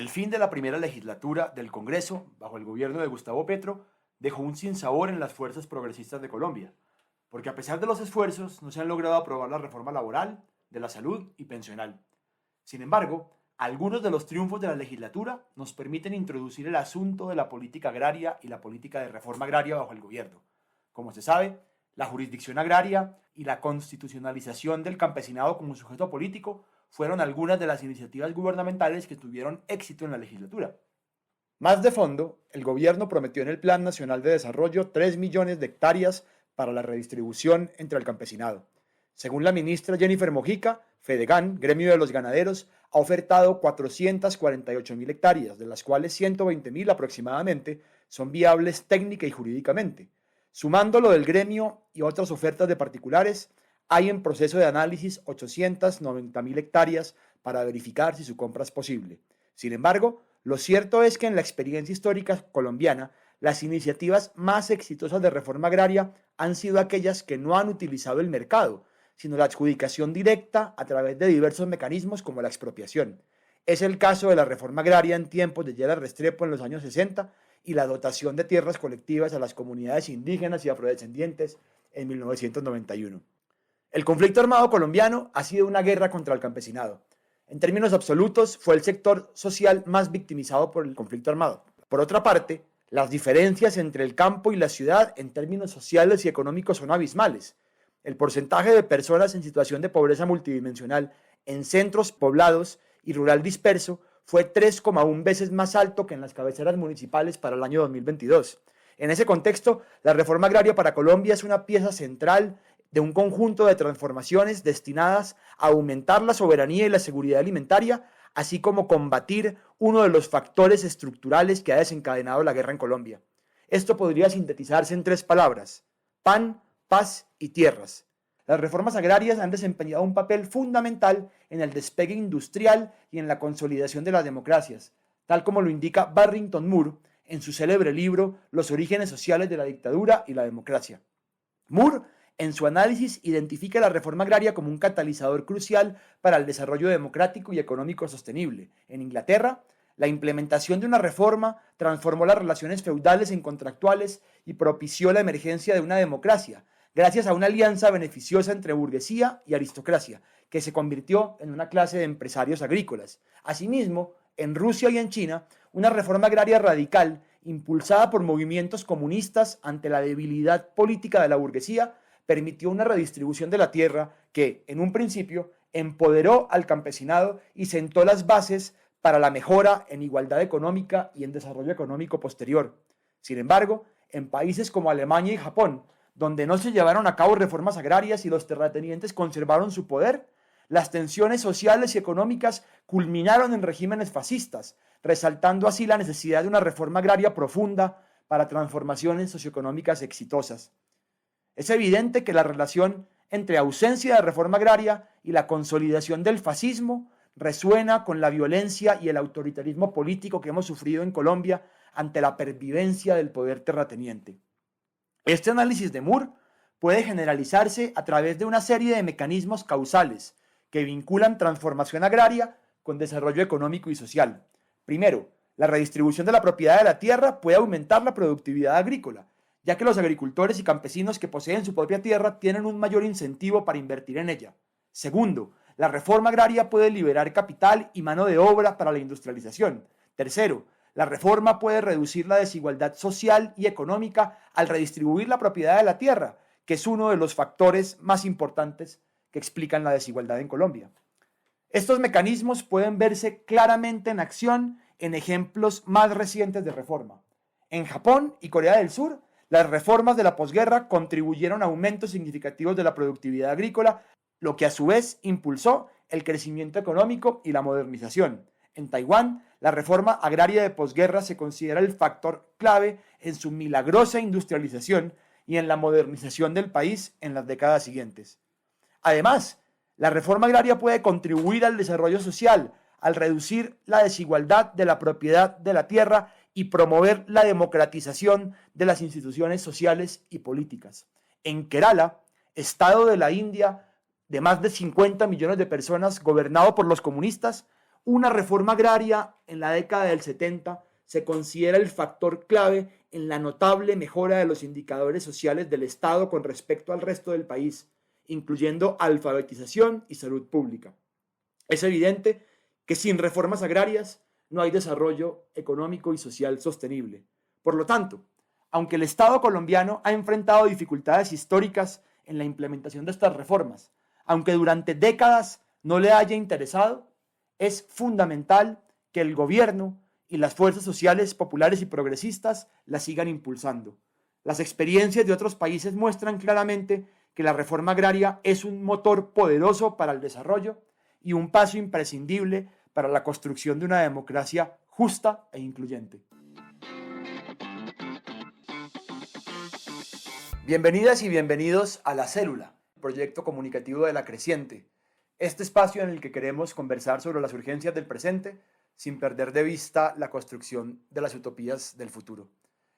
El fin de la primera legislatura del Congreso, bajo el gobierno de Gustavo Petro, dejó un sinsabor en las fuerzas progresistas de Colombia, porque a pesar de los esfuerzos no se han logrado aprobar la reforma laboral, de la salud y pensional. Sin embargo, algunos de los triunfos de la legislatura nos permiten introducir el asunto de la política agraria y la política de reforma agraria bajo el gobierno. Como se sabe, la jurisdicción agraria y la constitucionalización del campesinado como sujeto político fueron algunas de las iniciativas gubernamentales que tuvieron éxito en la legislatura. Más de fondo, el gobierno prometió en el Plan Nacional de Desarrollo 3 millones de hectáreas para la redistribución entre el campesinado. Según la ministra Jennifer Mojica, Fedegan, gremio de los ganaderos, ha ofertado 448.000 hectáreas, de las cuales 120.000 aproximadamente son viables técnica y jurídicamente. Sumando lo del gremio y otras ofertas de particulares, hay en proceso de análisis 890.000 hectáreas para verificar si su compra es posible. Sin embargo, lo cierto es que en la experiencia histórica colombiana, las iniciativas más exitosas de reforma agraria han sido aquellas que no han utilizado el mercado, sino la adjudicación directa a través de diversos mecanismos como la expropiación. Es el caso de la reforma agraria en tiempos de Lleras Restrepo en los años 60 y la dotación de tierras colectivas a las comunidades indígenas y afrodescendientes en 1991. El conflicto armado colombiano ha sido una guerra contra el campesinado. En términos absolutos, fue el sector social más victimizado por el conflicto armado. Por otra parte, las diferencias entre el campo y la ciudad en términos sociales y económicos son abismales. El porcentaje de personas en situación de pobreza multidimensional en centros poblados y rural disperso fue 3,1 veces más alto que en las cabeceras municipales para el año 2022. En ese contexto, la reforma agraria para Colombia es una pieza central de un conjunto de transformaciones destinadas a aumentar la soberanía y la seguridad alimentaria, así como combatir uno de los factores estructurales que ha desencadenado la guerra en Colombia. Esto podría sintetizarse en 3 palabras: pan, paz y tierras. Las reformas agrarias han desempeñado un papel fundamental en el despegue industrial y en la consolidación de las democracias, tal como lo indica Barrington Moore en su célebre libro Los orígenes sociales de la dictadura y la democracia. Moore, en su análisis, identifica la reforma agraria como un catalizador crucial para el desarrollo democrático y económico sostenible. En Inglaterra, la implementación de una reforma transformó las relaciones feudales en contractuales y propició la emergencia de una democracia, gracias a una alianza beneficiosa entre burguesía y aristocracia, que se convirtió en una clase de empresarios agrícolas. Asimismo, en Rusia y en China, una reforma agraria radical, impulsada por movimientos comunistas ante la debilidad política de la burguesía, permitió una redistribución de la tierra que, en un principio, empoderó al campesinado y sentó las bases para la mejora en igualdad económica y en desarrollo económico posterior. Sin embargo, en países como Alemania y Japón, donde no se llevaron a cabo reformas agrarias y los terratenientes conservaron su poder, las tensiones sociales y económicas culminaron en regímenes fascistas, resaltando así la necesidad de una reforma agraria profunda para transformaciones socioeconómicas exitosas. Es evidente que la relación entre ausencia de reforma agraria y la consolidación del fascismo resuena con la violencia y el autoritarismo político que hemos sufrido en Colombia ante la pervivencia del poder terrateniente. Este análisis de Moore puede generalizarse a través de una serie de mecanismos causales que vinculan transformación agraria con desarrollo económico y social. Primero, la redistribución de la propiedad de la tierra puede aumentar la productividad agrícola, ya que los agricultores y campesinos que poseen su propia tierra tienen un mayor incentivo para invertir en ella. Segundo, la reforma agraria puede liberar capital y mano de obra para la industrialización. Tercero, la reforma puede reducir la desigualdad social y económica al redistribuir la propiedad de la tierra, que es uno de los factores más importantes que explican la desigualdad en Colombia. Estos mecanismos pueden verse claramente en acción en ejemplos más recientes de reforma. En Japón y Corea del Sur, las reformas de la posguerra contribuyeron a aumentos significativos de la productividad agrícola, lo que a su vez impulsó el crecimiento económico y la modernización. En Taiwán, la reforma agraria de posguerra se considera el factor clave en su milagrosa industrialización y en la modernización del país en las décadas siguientes. Además, la reforma agraria puede contribuir al desarrollo social al reducir la desigualdad de la propiedad de la tierra y promover la democratización de las instituciones sociales y políticas. En Kerala, estado de la India de más de 50 millones de personas gobernado por los comunistas, una reforma agraria en la década del 70 se considera el factor clave en la notable mejora de los indicadores sociales del Estado con respecto al resto del país, incluyendo alfabetización y salud pública. Es evidente que sin reformas agrarias no hay desarrollo económico y social sostenible. Por lo tanto, aunque el Estado colombiano ha enfrentado dificultades históricas en la implementación de estas reformas, aunque durante décadas no le haya interesado, es fundamental que el gobierno y las fuerzas sociales populares y progresistas la sigan impulsando. Las experiencias de otros países muestran claramente que la reforma agraria es un motor poderoso para el desarrollo y un paso imprescindible para la construcción de una democracia justa e incluyente. Bienvenidas y bienvenidos a La Célula, proyecto comunicativo de La Creciente, este espacio en el que queremos conversar sobre las urgencias del presente sin perder de vista la construcción de las utopías del futuro.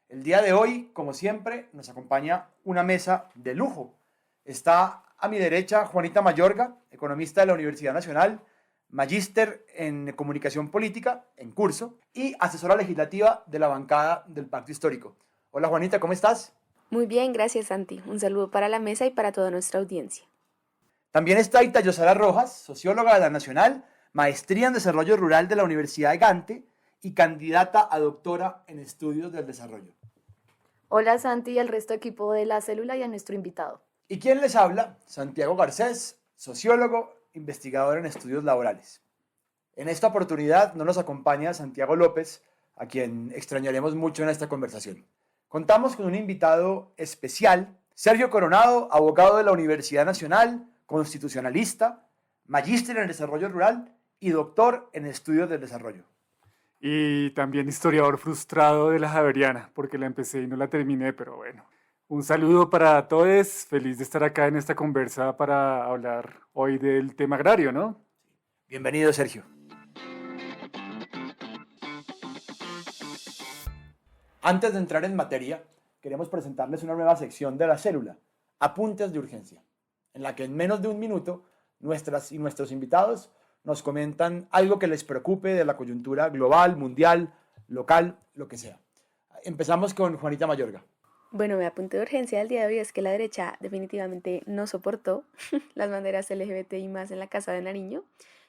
El día de hoy, como siempre, nos acompaña una mesa de lujo. Está a mi derecha Juanita Mayorga, economista de la Universidad Nacional, magíster en comunicación política, en curso, y asesora legislativa de la bancada del Pacto Histórico. Hola Juanita, ¿cómo estás? Muy bien, gracias Santi. Un saludo para la mesa y para toda nuestra audiencia. También está Itayosara Rojas, socióloga de la Nacional, maestría en Desarrollo Rural de la Universidad de Gante y candidata a doctora en Estudios del Desarrollo. Hola Santi y al resto equipo de La Célula y a nuestro invitado. ¿Y quién les habla? Santiago Garcés, sociólogo, investigador en estudios laborales. En esta oportunidad no nos acompaña Santiago López, a quien extrañaremos mucho en esta conversación. Contamos con un invitado especial, Sergio Coronado, abogado de la Universidad Nacional, constitucionalista, magíster en Desarrollo Rural y doctor en Estudios del Desarrollo. Y también historiador frustrado de la Javeriana, porque la empecé y no la terminé, pero bueno. Un saludo para todos, feliz de estar acá en esta conversa para hablar hoy del tema agrario, ¿no? Bienvenido, Sergio. Antes de entrar en materia, queremos presentarles una nueva sección de La Célula, Apuntes de Urgencia, en la que en menos de un minuto nuestras y nuestros invitados nos comentan algo que les preocupe de la coyuntura global, mundial, local, lo que sea. Empezamos con Juanita Mayorga. Bueno, mi apunte de urgencia del día de hoy es que la derecha definitivamente no soportó las banderas LGBTI más en la Casa de Nariño.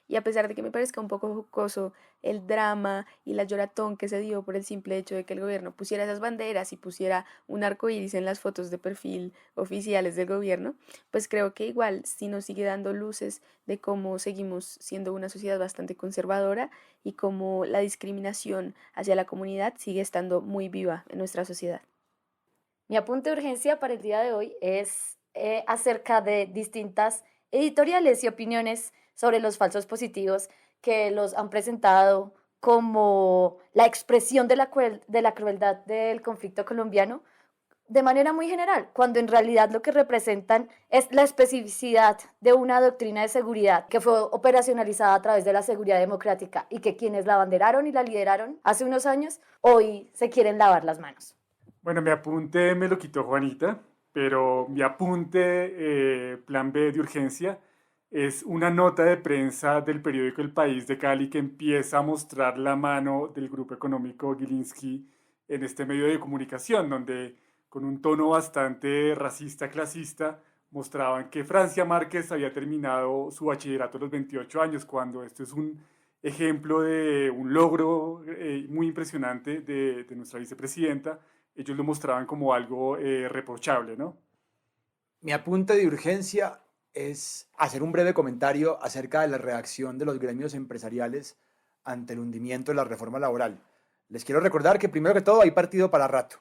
Y a pesar de que me parezca un poco jocoso el drama y la lloratón que se dio por el simple hecho de que el gobierno pusiera esas banderas y pusiera un arco iris en las fotos de perfil oficiales del gobierno, pues creo que igual sí nos sigue dando luces de cómo seguimos siendo una sociedad bastante conservadora y cómo la discriminación hacia la comunidad sigue estando muy viva en nuestra sociedad. Mi apunte de urgencia para el día de hoy es acerca de distintas editoriales y opiniones sobre los falsos positivos que los han presentado como la expresión de la crueldad del conflicto colombiano de manera muy general, cuando en realidad lo que representan es la especificidad de una doctrina de seguridad que fue operacionalizada a través de la seguridad democrática y que quienes la abanderaron y la lideraron hace unos años hoy se quieren lavar las manos. Bueno, mi apunte me lo quitó Juanita, pero mi apunte, plan B de urgencia, es una nota de prensa del periódico El País de Cali que empieza a mostrar la mano del grupo económico Gilinski en este medio de comunicación, donde con un tono bastante racista, clasista, mostraban que Francia Márquez había terminado su bachillerato a los 28 años, cuando esto es un ejemplo de un logro muy impresionante de nuestra vicepresidenta. Ellos lo mostraban como algo reprochable, ¿no? Mi apunte de urgencia es hacer un breve comentario acerca de la reacción de los gremios empresariales ante el hundimiento de la reforma laboral. Les quiero recordar que primero que todo hay partido para rato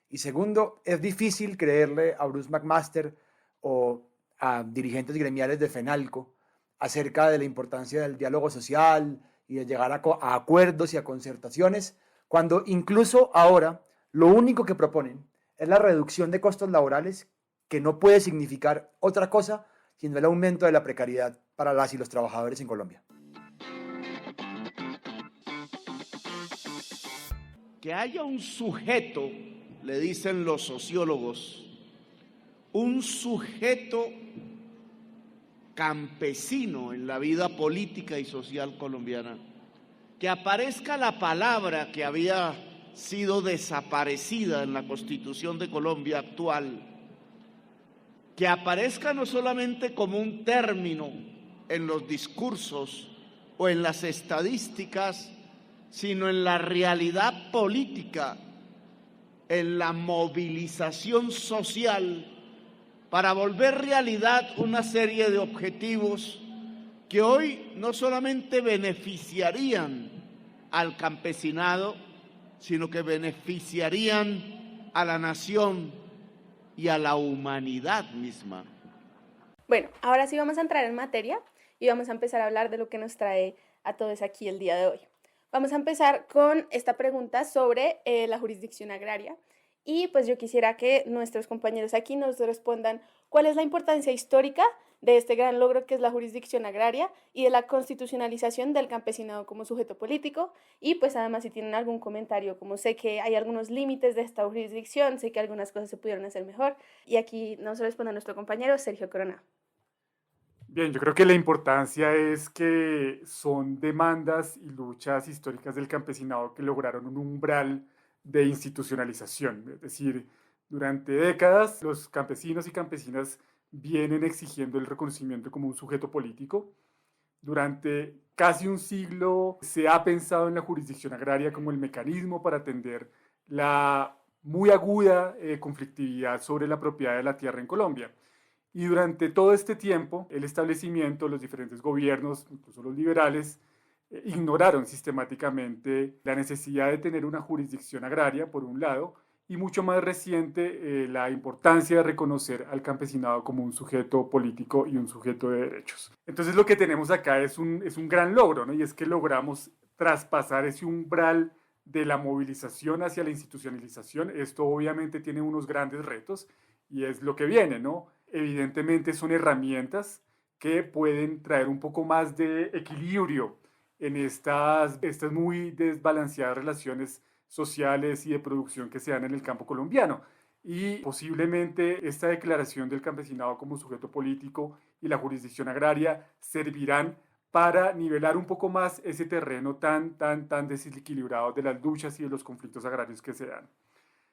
y segundo, es difícil creerle a Bruce McMaster o a dirigentes gremiales de FENALCO acerca de la importancia del diálogo social y de llegar a acuerdos y a concertaciones, cuando incluso ahora lo único que proponen es la reducción de costos laborales, que no puede significar otra cosa sino el aumento de la precariedad para las y los trabajadores en Colombia. Que haya un sujeto, le dicen los sociólogos, un sujeto campesino en la vida política y social colombiana, que aparezca la palabra que había sido desaparecida en la Constitución de Colombia actual, que aparezca no solamente como un término en los discursos o en las estadísticas, sino en la realidad política, en la movilización social, para volver realidad una serie de objetivos que hoy no solamente beneficiarían al campesinado, sino que beneficiarían a la nación y a la humanidad misma. Bueno, ahora sí vamos a entrar en materia y vamos a empezar a hablar de lo que nos trae a todos aquí el día de hoy. Vamos a empezar con esta pregunta sobre la jurisdicción agraria y pues yo quisiera que nuestros compañeros aquí nos respondan cuál es la importancia histórica de este gran logro que es la jurisdicción agraria y de la constitucionalización del campesinado como sujeto político y pues además si tienen algún comentario, como sé que hay algunos límites de esta jurisdicción, sé que algunas cosas se pudieron hacer mejor y aquí nos responde nuestro compañero Sergio Corona. Bien, yo creo que la importancia es que son demandas y luchas históricas del campesinado que lograron un umbral de institucionalización. Es decir, durante décadas los campesinos y campesinas vienen exigiendo el reconocimiento como un sujeto político. Durante casi un siglo se ha pensado en la jurisdicción agraria como el mecanismo para atender la muy aguda conflictividad sobre la propiedad de la tierra en Colombia. Y durante todo este tiempo, el establecimiento, los diferentes gobiernos, incluso los liberales, ignoraron sistemáticamente la necesidad de tener una jurisdicción agraria, por un lado, y mucho más reciente, la importancia de reconocer al campesinado como un sujeto político y un sujeto de derechos. Entonces lo que tenemos acá es un gran logro, ¿no? Y es que logramos traspasar ese umbral de la movilización hacia la institucionalización. Esto obviamente tiene unos grandes retos y es lo que viene, ¿no? Evidentemente son herramientas que pueden traer un poco más de equilibrio en estas muy desbalanceadas relaciones sociales y de producción que se dan en el campo colombiano. Y posiblemente esta declaración del campesinado como sujeto político y la jurisdicción agraria servirán para nivelar un poco más ese terreno tan desequilibrado de las luchas y de los conflictos agrarios que se dan.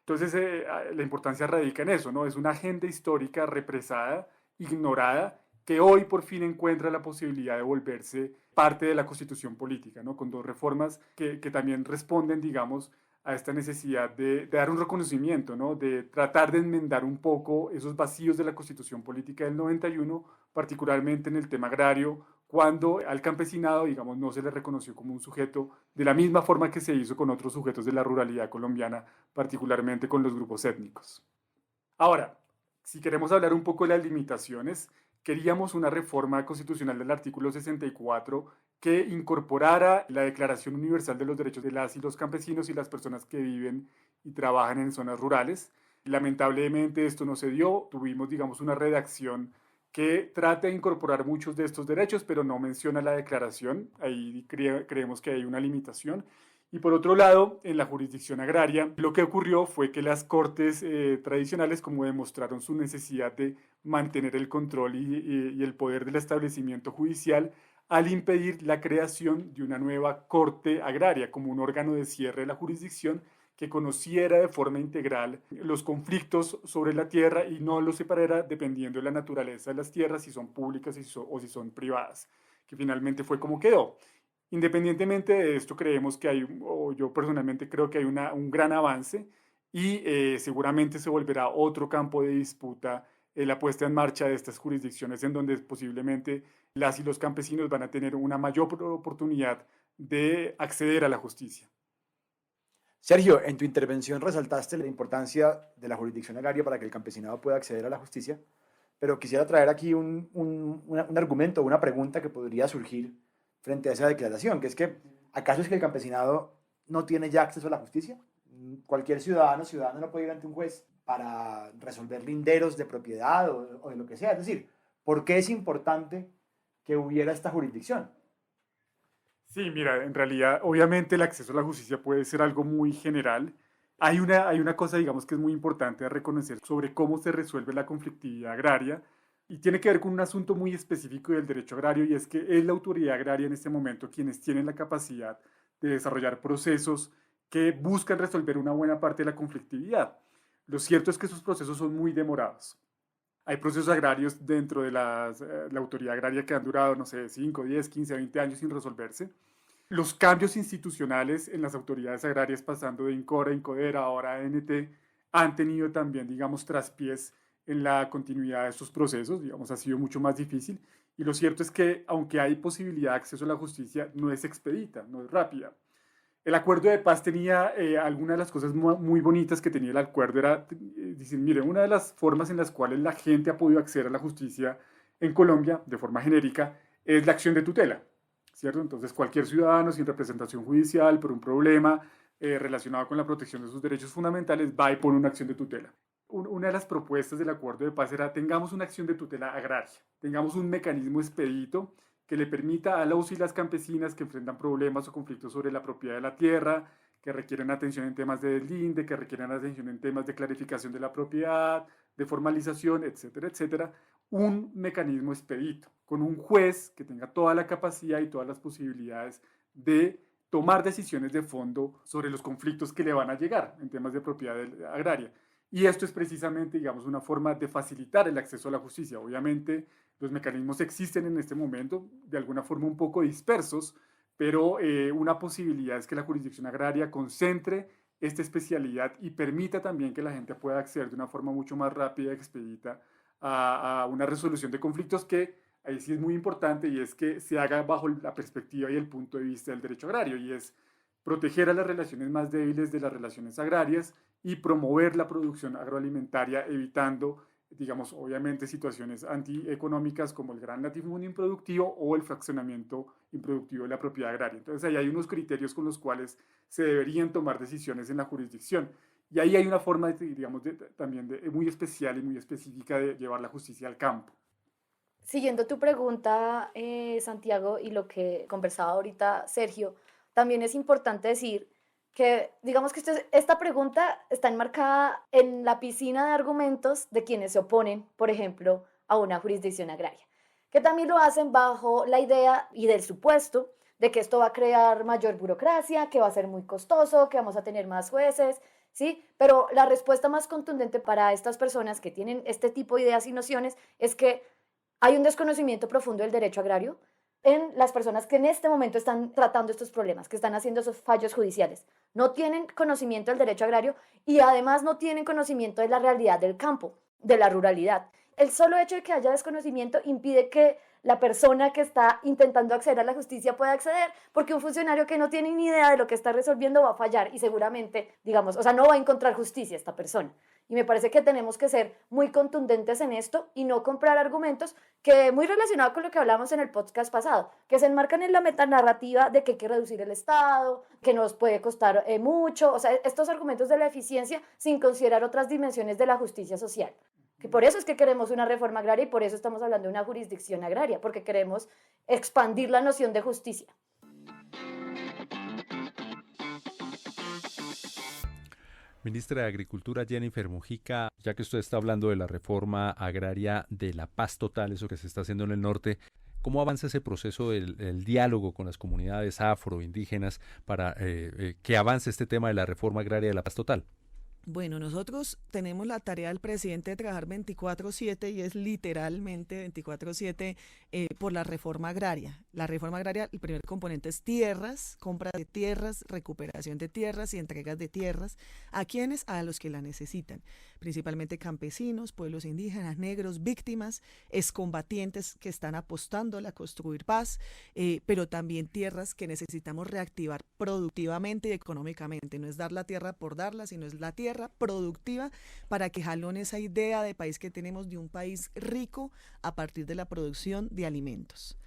Entonces, la importancia radica en eso, ¿no? Es una agenda histórica represada, ignorada, que hoy por fin encuentra la posibilidad de volverse parte de la constitución política, ¿no? Con dos reformas que también responden, digamos, a esta necesidad de dar un reconocimiento, ¿no? De tratar de enmendar un poco esos vacíos de la constitución política del 91, particularmente en el tema agrario, cuando al campesinado, digamos, no se le reconoció como un sujeto de la misma forma que se hizo con otros sujetos de la ruralidad colombiana, particularmente con los grupos étnicos. Ahora, si queremos hablar un poco de las limitaciones, queríamos una reforma constitucional del artículo 64 que incorporara la Declaración Universal de los Derechos de las y los campesinos y las personas que viven y trabajan en zonas rurales. Lamentablemente esto no se dio, tuvimos, digamos, una redacción que trata de incorporar muchos de estos derechos, pero no menciona la declaración, ahí creemos que hay una limitación. Y por otro lado, en la jurisdicción agraria, lo que ocurrió fue que las cortes tradicionales, como demostraron su necesidad de mantener el control y el poder del establecimiento judicial, al impedir la creación de una nueva corte agraria como un órgano de cierre de la jurisdicción que conociera de forma integral los conflictos sobre la tierra y no los separara dependiendo de la naturaleza de las tierras, si son públicas o si son privadas, que finalmente fue como quedó. Independientemente de esto, creemos que hay, o yo personalmente creo que hay un gran avance y seguramente se volverá otro campo de disputa la puesta en marcha de estas jurisdicciones en donde posiblemente las y los campesinos van a tener una mayor oportunidad de acceder a la justicia. Sergio, en tu intervención resaltaste la importancia de la jurisdicción agraria para que el campesinado pueda acceder a la justicia, pero quisiera traer aquí un argumento, una pregunta que podría surgir frente a esa declaración, que es que, ¿acaso es que el campesinado no tiene ya acceso a la justicia? Cualquier ciudadano no puede ir ante un juez para resolver linderos de propiedad o de lo que sea. Es decir, ¿por qué es importante que hubiera esta jurisdicción? Sí, mira, en realidad, obviamente el acceso a la justicia puede ser algo muy general. Hay una cosa, digamos, que es muy importante a reconocer sobre cómo se resuelve la conflictividad agraria y tiene que ver con un asunto muy específico del derecho agrario y es que es la autoridad agraria en este momento quienes tienen la capacidad de desarrollar procesos que buscan resolver una buena parte de la conflictividad. Lo cierto es que esos procesos son muy demorados. Hay procesos agrarios dentro de la autoridad agraria que han durado, no sé, 5, 10, 15, 20 años sin resolverse. Los cambios institucionales en las autoridades agrarias, pasando de INCORA, INCODERA, ahora ANT, han tenido también, digamos, traspiés en la continuidad de estos procesos, digamos, ha sido mucho más difícil. Y lo cierto es que, aunque hay posibilidad de acceso a la justicia, no es expedita, no es rápida. El acuerdo de paz tenía algunas de las cosas muy bonitas que tenía el acuerdo, era, dicen, miren, una de las formas en las cuales la gente ha podido acceder a la justicia en Colombia, de forma genérica, es la acción de tutela, ¿cierto? Entonces, cualquier ciudadano sin representación judicial por un problema relacionado con la protección de sus derechos fundamentales va y pone una acción de tutela. Una de las propuestas del acuerdo de paz era, tengamos una acción de tutela agraria, tengamos un mecanismo expedito que le permita a los y las campesinas que enfrentan problemas o conflictos sobre la propiedad de la tierra, que requieren atención en temas de deslinde, que requieren atención en temas de clarificación de la propiedad, de formalización, etcétera, etcétera, un mecanismo expedito, con un juez que tenga toda la capacidad y todas las posibilidades de tomar decisiones de fondo sobre los conflictos que le van a llegar en temas de propiedad agraria. Y esto es precisamente, digamos, una forma de facilitar el acceso a la justicia. Obviamente, los mecanismos existen en este momento, de alguna forma un poco dispersos, pero una posibilidad es que la jurisdicción agraria concentre esta especialidad y permita también que la gente pueda acceder de una forma mucho más rápida y expedita a una resolución de conflictos que ahí sí es muy importante, y es que se haga bajo la perspectiva y el punto de vista del derecho agrario, y es proteger a las relaciones más débiles de las relaciones agrarias y promover la producción agroalimentaria, evitando, digamos, obviamente situaciones antieconómicas como el gran latifundio improductivo o el fraccionamiento improductivo de la propiedad agraria. Entonces ahí hay unos criterios con los cuales se deberían tomar decisiones en la jurisdicción. Y ahí hay una forma, digamos, también muy especial y muy específica de llevar la justicia al campo. Siguiendo tu pregunta, Santiago, y lo que conversaba ahorita Sergio, también es importante decir que, digamos que esta pregunta está enmarcada en la piscina de argumentos de quienes se oponen, por ejemplo, a una jurisdicción agraria, que también lo hacen bajo la idea y del supuesto de que esto va a crear mayor burocracia, que va a ser muy costoso, que vamos a tener más jueces, ¿sí? Pero la respuesta más contundente para estas personas que tienen este tipo de ideas y nociones es que hay un desconocimiento profundo del derecho agrario en las personas que en este momento están tratando estos problemas, que están haciendo esos fallos judiciales. No tienen conocimiento del derecho agrario y además no tienen conocimiento de la realidad del campo, de la ruralidad. El solo hecho de que haya desconocimiento impide que la persona que está intentando acceder a la justicia pueda acceder, porque un funcionario que no tiene ni idea de lo que está resolviendo va a fallar y seguramente, digamos, o sea, no va a encontrar justicia esta persona. Y me parece que tenemos que ser muy contundentes en esto y no comprar argumentos que, muy relacionado con lo que hablamos en el podcast pasado, que se enmarcan en la metanarrativa de que hay que reducir el Estado, que nos puede costar mucho, o sea, estos argumentos de la eficiencia sin considerar otras dimensiones de la justicia social. Que por eso es que queremos una reforma agraria y por eso estamos hablando de una jurisdicción agraria, porque queremos expandir la noción de justicia. Ministra de Agricultura Jennifer Mujica, ya que usted está hablando de la reforma agraria de la paz total, eso que se está haciendo en el norte, ¿cómo avanza ese proceso del diálogo con las comunidades afroindígenas para que avance este tema de la reforma agraria de la paz total? Bueno, nosotros tenemos la tarea del presidente de trabajar 24/7 y es literalmente 24/7 por la reforma agraria. La reforma agraria, el primer componente es tierras, compra de tierras, recuperación de tierras y entregas de tierras. ¿A quiénes? A los que la necesitan, principalmente campesinos, pueblos indígenas, negros, víctimas, excombatientes que están apostando a construir paz, pero también tierras que necesitamos reactivar productivamente y económicamente. No es dar la tierra por darla, sino es la tierra productiva para que jalone esa idea de país que tenemos de un país rico a partir de la producción de alimentos.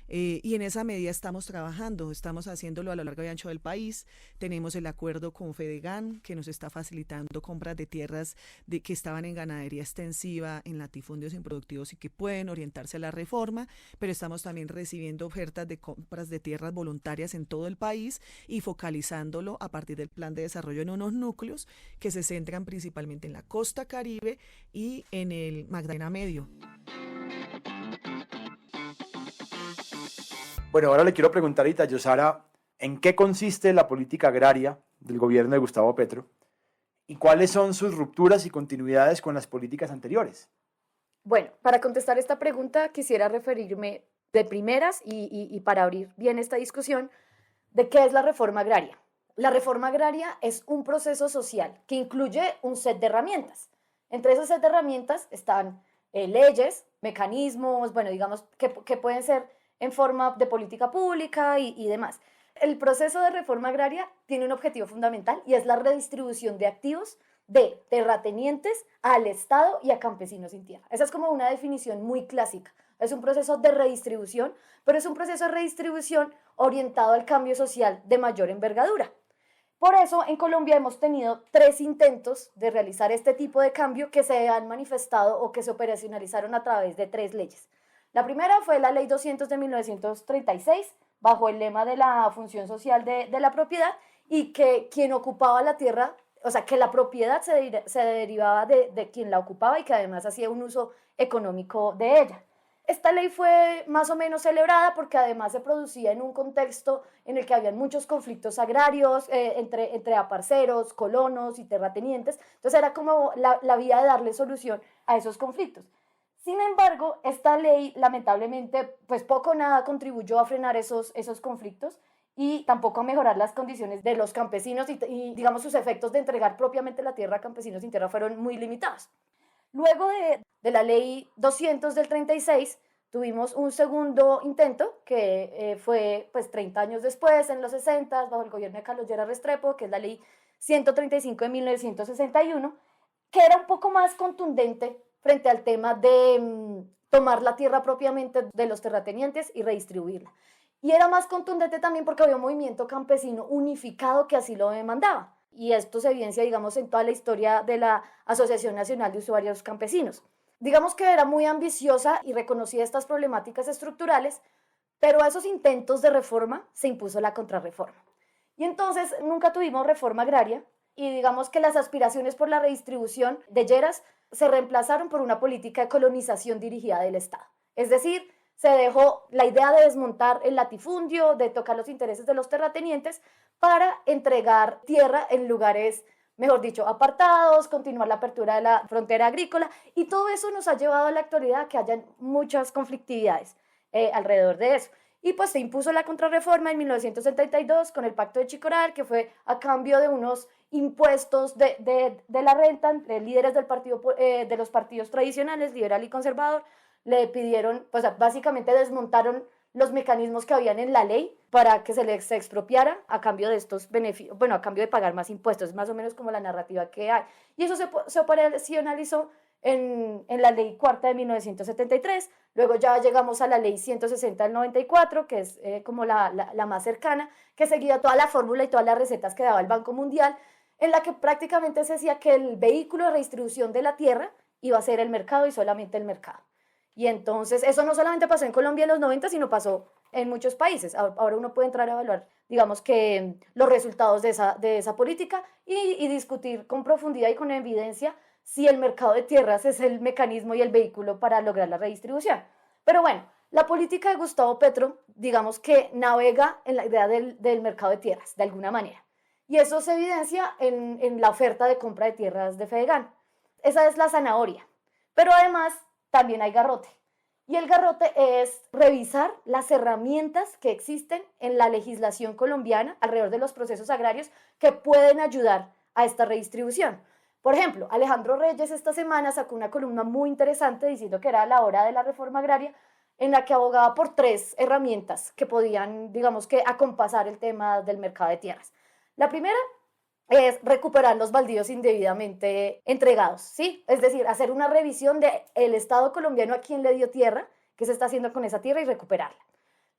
Y en esa medida estamos trabajando, estamos haciéndolo a lo largo y ancho del país. Tenemos el acuerdo con Fedegan, que nos está facilitando compras de tierras que estaban en ganadería extensiva, en latifundios improductivos y que pueden orientarse a la reforma, pero estamos también recibiendo ofertas de compras de tierras voluntarias en todo el país y focalizándolo a partir del plan de desarrollo en unos núcleos que se centran principalmente en la costa Caribe y en el Magdalena Medio. Bueno, ahora le quiero preguntar a Yosara ¿En qué consiste la política agraria del gobierno de Gustavo Petro? ¿Y cuáles son sus rupturas y continuidades con las políticas anteriores? Bueno, para contestar esta pregunta quisiera referirme de primeras y para abrir bien esta discusión de qué es la reforma agraria. La reforma agraria es un proceso social que incluye un set de herramientas. Entre esos set de herramientas están leyes, mecanismos, bueno, digamos, que pueden ser en forma de política pública y demás. El proceso de reforma agraria tiene un objetivo fundamental y es la redistribución de activos de terratenientes al Estado y a campesinos sin tierra. Esa es como una definición muy clásica. Es un proceso de redistribución, pero es un proceso de redistribución orientado al cambio social de mayor envergadura. Por eso en Colombia hemos tenido 3 intentos de realizar este tipo de cambio que se han manifestado o que se operacionalizaron a través de 3 leyes. La primera fue la Ley 200 de 1936, bajo el lema de la función social de la propiedad, y que quien ocupaba la tierra, o sea, que la propiedad se derivaba de quien la ocupaba y que además hacía un uso económico de ella. Esta ley fue más o menos celebrada porque además se producía en un contexto en el que habían muchos conflictos agrarios entre aparceros, colonos y terratenientes. Entonces era como la vía de darle solución a esos conflictos. Sin embargo, esta ley lamentablemente pues poco o nada contribuyó a frenar esos conflictos y tampoco a mejorar las condiciones de los campesinos y digamos sus efectos de entregar propiamente la tierra a campesinos sin tierra fueron muy limitados. Luego de la ley 200 del 36 tuvimos un segundo intento que fue pues 30 años después, en los 60, bajo el gobierno de Carlos Lleras Restrepo, que es la ley 135 de 1961, que era un poco más contundente frente al tema de tomar la tierra propiamente de los terratenientes y redistribuirla. Y era más contundente también porque había un movimiento campesino unificado que así lo demandaba. Y esto se evidencia, digamos, en toda la historia de la Asociación Nacional de Usuarios Campesinos. Digamos que era muy ambiciosa y reconocía estas problemáticas estructurales, pero a esos intentos de reforma se impuso la contrarreforma. Y entonces nunca tuvimos reforma agraria y digamos que las aspiraciones por la redistribución de Lleras se reemplazaron por una política de colonización dirigida del Estado. Es decir, se dejó la idea de desmontar el latifundio, de tocar los intereses de los terratenientes para entregar tierra en lugares, mejor dicho, apartados, continuar la apertura de la frontera agrícola, y todo eso nos ha llevado a la actualidad a que hayan muchas conflictividades alrededor de eso. Y pues se impuso la contrarreforma en 1972 con el Pacto de Chicoral, que fue a cambio de unos impuestos de la renta entre líderes de los partidos tradicionales, liberal y conservador. Le pidieron, pues básicamente desmontaron los mecanismos que habían en la ley para que se les expropiara a cambio de estos beneficios, bueno, a cambio de pagar más impuestos, es más o menos como la narrativa que hay. Y eso se operacionalizó en la ley cuarta de 1973, luego ya llegamos a la ley 160 del 94, que es como la más cercana, que seguía toda la fórmula y todas las recetas que daba el Banco Mundial, en la que prácticamente se decía que el vehículo de redistribución de la tierra iba a ser el mercado y solamente el mercado. Y entonces eso no solamente pasó en Colombia en los 90, sino pasó en muchos países. Ahora uno puede entrar a evaluar, digamos que los resultados de esa política y discutir con profundidad y con evidencia si el mercado de tierras es el mecanismo y el vehículo para lograr la redistribución. Pero bueno, la política de Gustavo Petro, digamos que navega en la idea del mercado de tierras, de alguna manera. Y eso se evidencia en la oferta de compra de tierras de Fedegan. Esa es la zanahoria. Pero además también hay garrote. Y el garrote es revisar las herramientas que existen en la legislación colombiana alrededor de los procesos agrarios que pueden ayudar a esta redistribución. Por ejemplo, Alejandro Reyes esta semana sacó una columna muy interesante diciendo que era la hora de la reforma agraria, en la que abogaba por 3 herramientas que podían, digamos que, acompasar el tema del mercado de tierras. La primera es recuperar los baldíos indebidamente entregados, ¿sí? Es decir, hacer una revisión del Estado colombiano a quien le dio tierra, qué se está haciendo con esa tierra y recuperarla.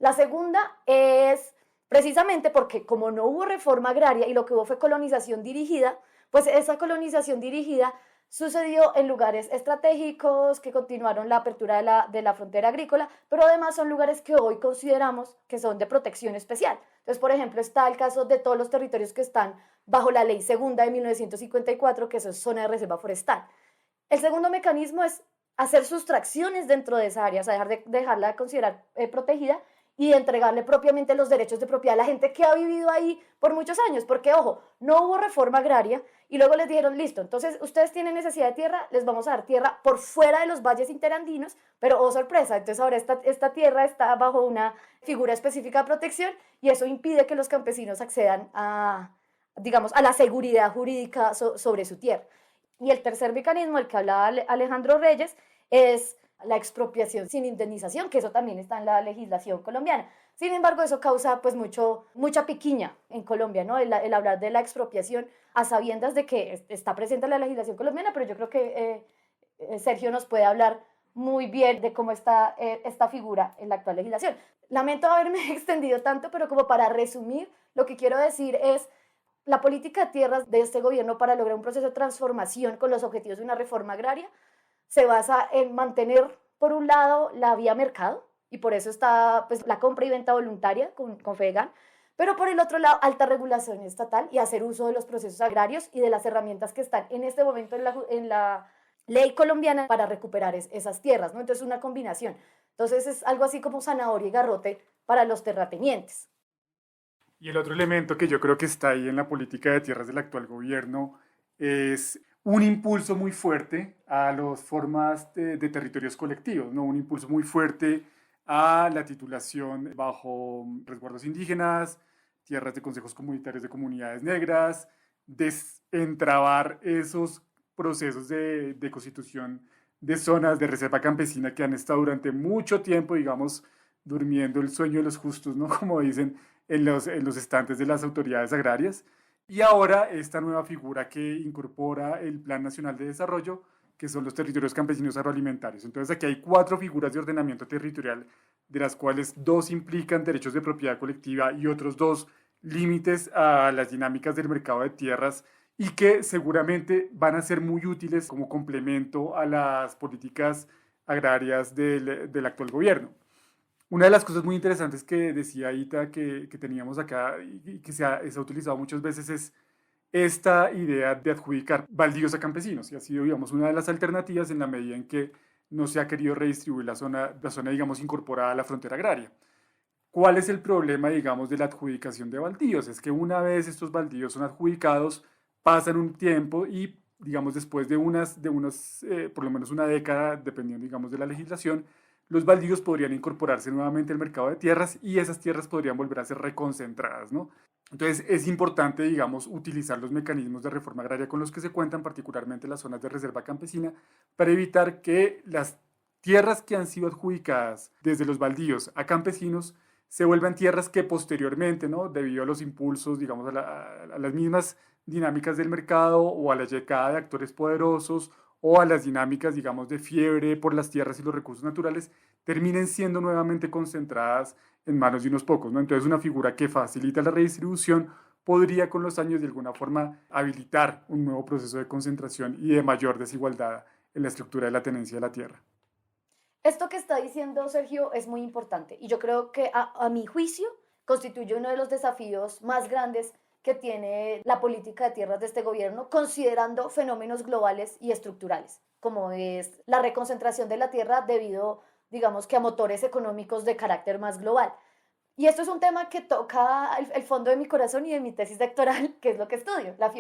La segunda es precisamente porque como no hubo reforma agraria y lo que hubo fue colonización dirigida, pues esa colonización dirigida sucedió en lugares estratégicos que continuaron la apertura de la frontera agrícola, pero además son lugares que hoy consideramos que son de protección especial. Entonces, por ejemplo, está el caso de todos los territorios que están bajo la ley segunda de 1954, que eso es zona de reserva forestal. El segundo mecanismo es hacer sustracciones dentro de esa área, o sea, dejarla de considerar protegida y entregarle propiamente los derechos de propiedad a la gente que ha vivido ahí por muchos años, porque ojo, no hubo reforma agraria y luego les dijeron, listo, entonces ustedes tienen necesidad de tierra, les vamos a dar tierra por fuera de los valles interandinos, pero oh sorpresa, entonces ahora esta tierra está bajo una figura específica de protección y eso impide que los campesinos accedan a, digamos, a la seguridad jurídica sobre su tierra. Y el tercer mecanismo, el que hablaba Alejandro Reyes, es la expropiación sin indemnización, que eso también está en la legislación colombiana. Sin embargo, eso causa pues mucha piquiña en Colombia, ¿no? El hablar de la expropiación a sabiendas de que está presente en la legislación colombiana, pero yo creo que Sergio nos puede hablar muy bien de cómo está esta figura en la actual legislación. Lamento haberme extendido tanto, pero como para resumir, lo que quiero decir es la política de tierras de este gobierno para lograr un proceso de transformación con los objetivos de una reforma agraria se basa en mantener, por un lado, la vía mercado, y por eso está pues, la compra y venta voluntaria con FEDEGAN, pero por el otro lado, alta regulación estatal y hacer uso de los procesos agrarios y de las herramientas que están en este momento en la ley colombiana para recuperar esas tierras, ¿no? Entonces, una combinación. Entonces, es algo así como zanahoria y garrote para los terratenientes. Y el otro elemento que yo creo que está ahí en la política de tierras del actual gobierno es un impulso muy fuerte a las formas de territorios colectivos, ¿no? Un impulso muy fuerte a la titulación bajo resguardos indígenas, tierras de consejos comunitarios de comunidades negras, desentrabar esos procesos de constitución de zonas de reserva campesina que han estado durante mucho tiempo, digamos, durmiendo el sueño de los justos, ¿no? Como dicen en los estantes de las autoridades agrarias. Y ahora esta nueva figura que incorpora el Plan Nacional de Desarrollo, que son los territorios campesinos agroalimentarios. Entonces aquí hay 4 figuras de ordenamiento territorial, de las cuales 2 implican derechos de propiedad colectiva y otros 2 límites a las dinámicas del mercado de tierras y que seguramente van a ser muy útiles como complemento a las políticas agrarias del actual gobierno. Una de las cosas muy interesantes que decía Ita que teníamos acá y que se ha utilizado muchas veces es esta idea de adjudicar baldíos a campesinos y ha sido, digamos, una de las alternativas en la medida en que no se ha querido redistribuir la zona, digamos, incorporada a la frontera agraria. ¿Cuál es el problema, digamos, de la adjudicación de baldíos? Es que una vez estos baldíos son adjudicados, pasan un tiempo y, digamos, después de por lo menos una década, dependiendo, digamos, de la legislación, los baldíos podrían incorporarse nuevamente al mercado de tierras y esas tierras podrían volver a ser reconcentradas, ¿no? Entonces es importante, digamos, utilizar los mecanismos de reforma agraria con los que se cuentan, particularmente las zonas de reserva campesina, para evitar que las tierras que han sido adjudicadas desde los baldíos a campesinos se vuelvan tierras que posteriormente, ¿no? Debido a los impulsos, digamos, a las mismas dinámicas del mercado o a la llegada de actores poderosos o a las dinámicas, digamos, de fiebre por las tierras y los recursos naturales, terminen siendo nuevamente concentradas en manos de unos pocos, ¿no? Entonces una figura que facilita la redistribución podría con los años de alguna forma habilitar un nuevo proceso de concentración y de mayor desigualdad en la estructura de la tenencia de la tierra. Esto que está diciendo Sergio es muy importante y yo creo que a mi juicio constituye uno de los desafíos más grandes que tiene la política de tierras de este gobierno, considerando fenómenos globales y estructurales, como es la reconcentración de la tierra debido, digamos que a motores económicos de carácter más global. Y esto es un tema que toca el fondo de mi corazón y de mi tesis doctoral, que es lo que estudio, la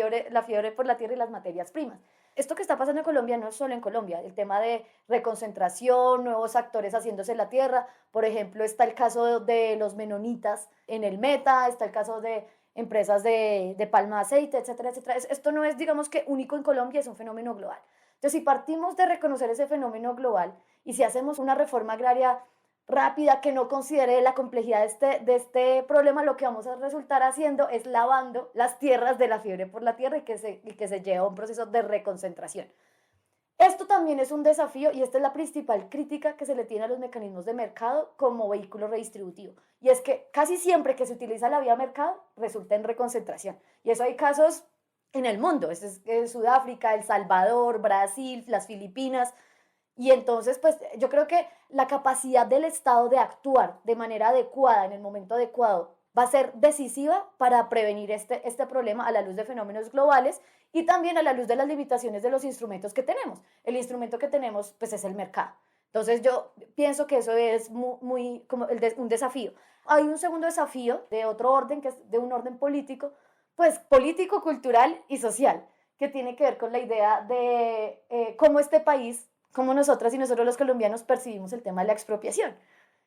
fiebre por la tierra y las materias primas. Esto que está pasando en Colombia no es solo en Colombia, el tema de reconcentración, nuevos actores haciéndose la tierra, por ejemplo, está el caso de los menonitas en el Meta, está el caso de empresas de palma de aceite, etcétera, etcétera. Esto no es, digamos que único en Colombia, es un fenómeno global. Entonces, si partimos de reconocer ese fenómeno global y si hacemos una reforma agraria rápida que no considere la complejidad de este problema, lo que vamos a resultar haciendo es lavando las tierras de la fiebre por la tierra y que se lleva a un proceso de reconcentración. Esto también es un desafío y esta es la principal crítica que se le tiene a los mecanismos de mercado como vehículo redistributivo. Y es que casi siempre que se utiliza la vía mercado resulta en reconcentración. Y eso hay casos en el mundo, es Sudáfrica, El Salvador, Brasil, las Filipinas. Y entonces, pues yo creo que la capacidad del Estado de actuar de manera adecuada, en el momento adecuado, va a ser decisiva para prevenir este problema a la luz de fenómenos globales y también a la luz de las limitaciones de los instrumentos que tenemos. El instrumento que tenemos, pues, es el mercado. Entonces yo pienso que eso es muy como un desafío. Hay un segundo desafío de otro orden, que es de un orden político, pues político, cultural y social, que tiene que ver con la idea de cómo este país, cómo nosotras y nosotros los colombianos percibimos el tema de la expropiación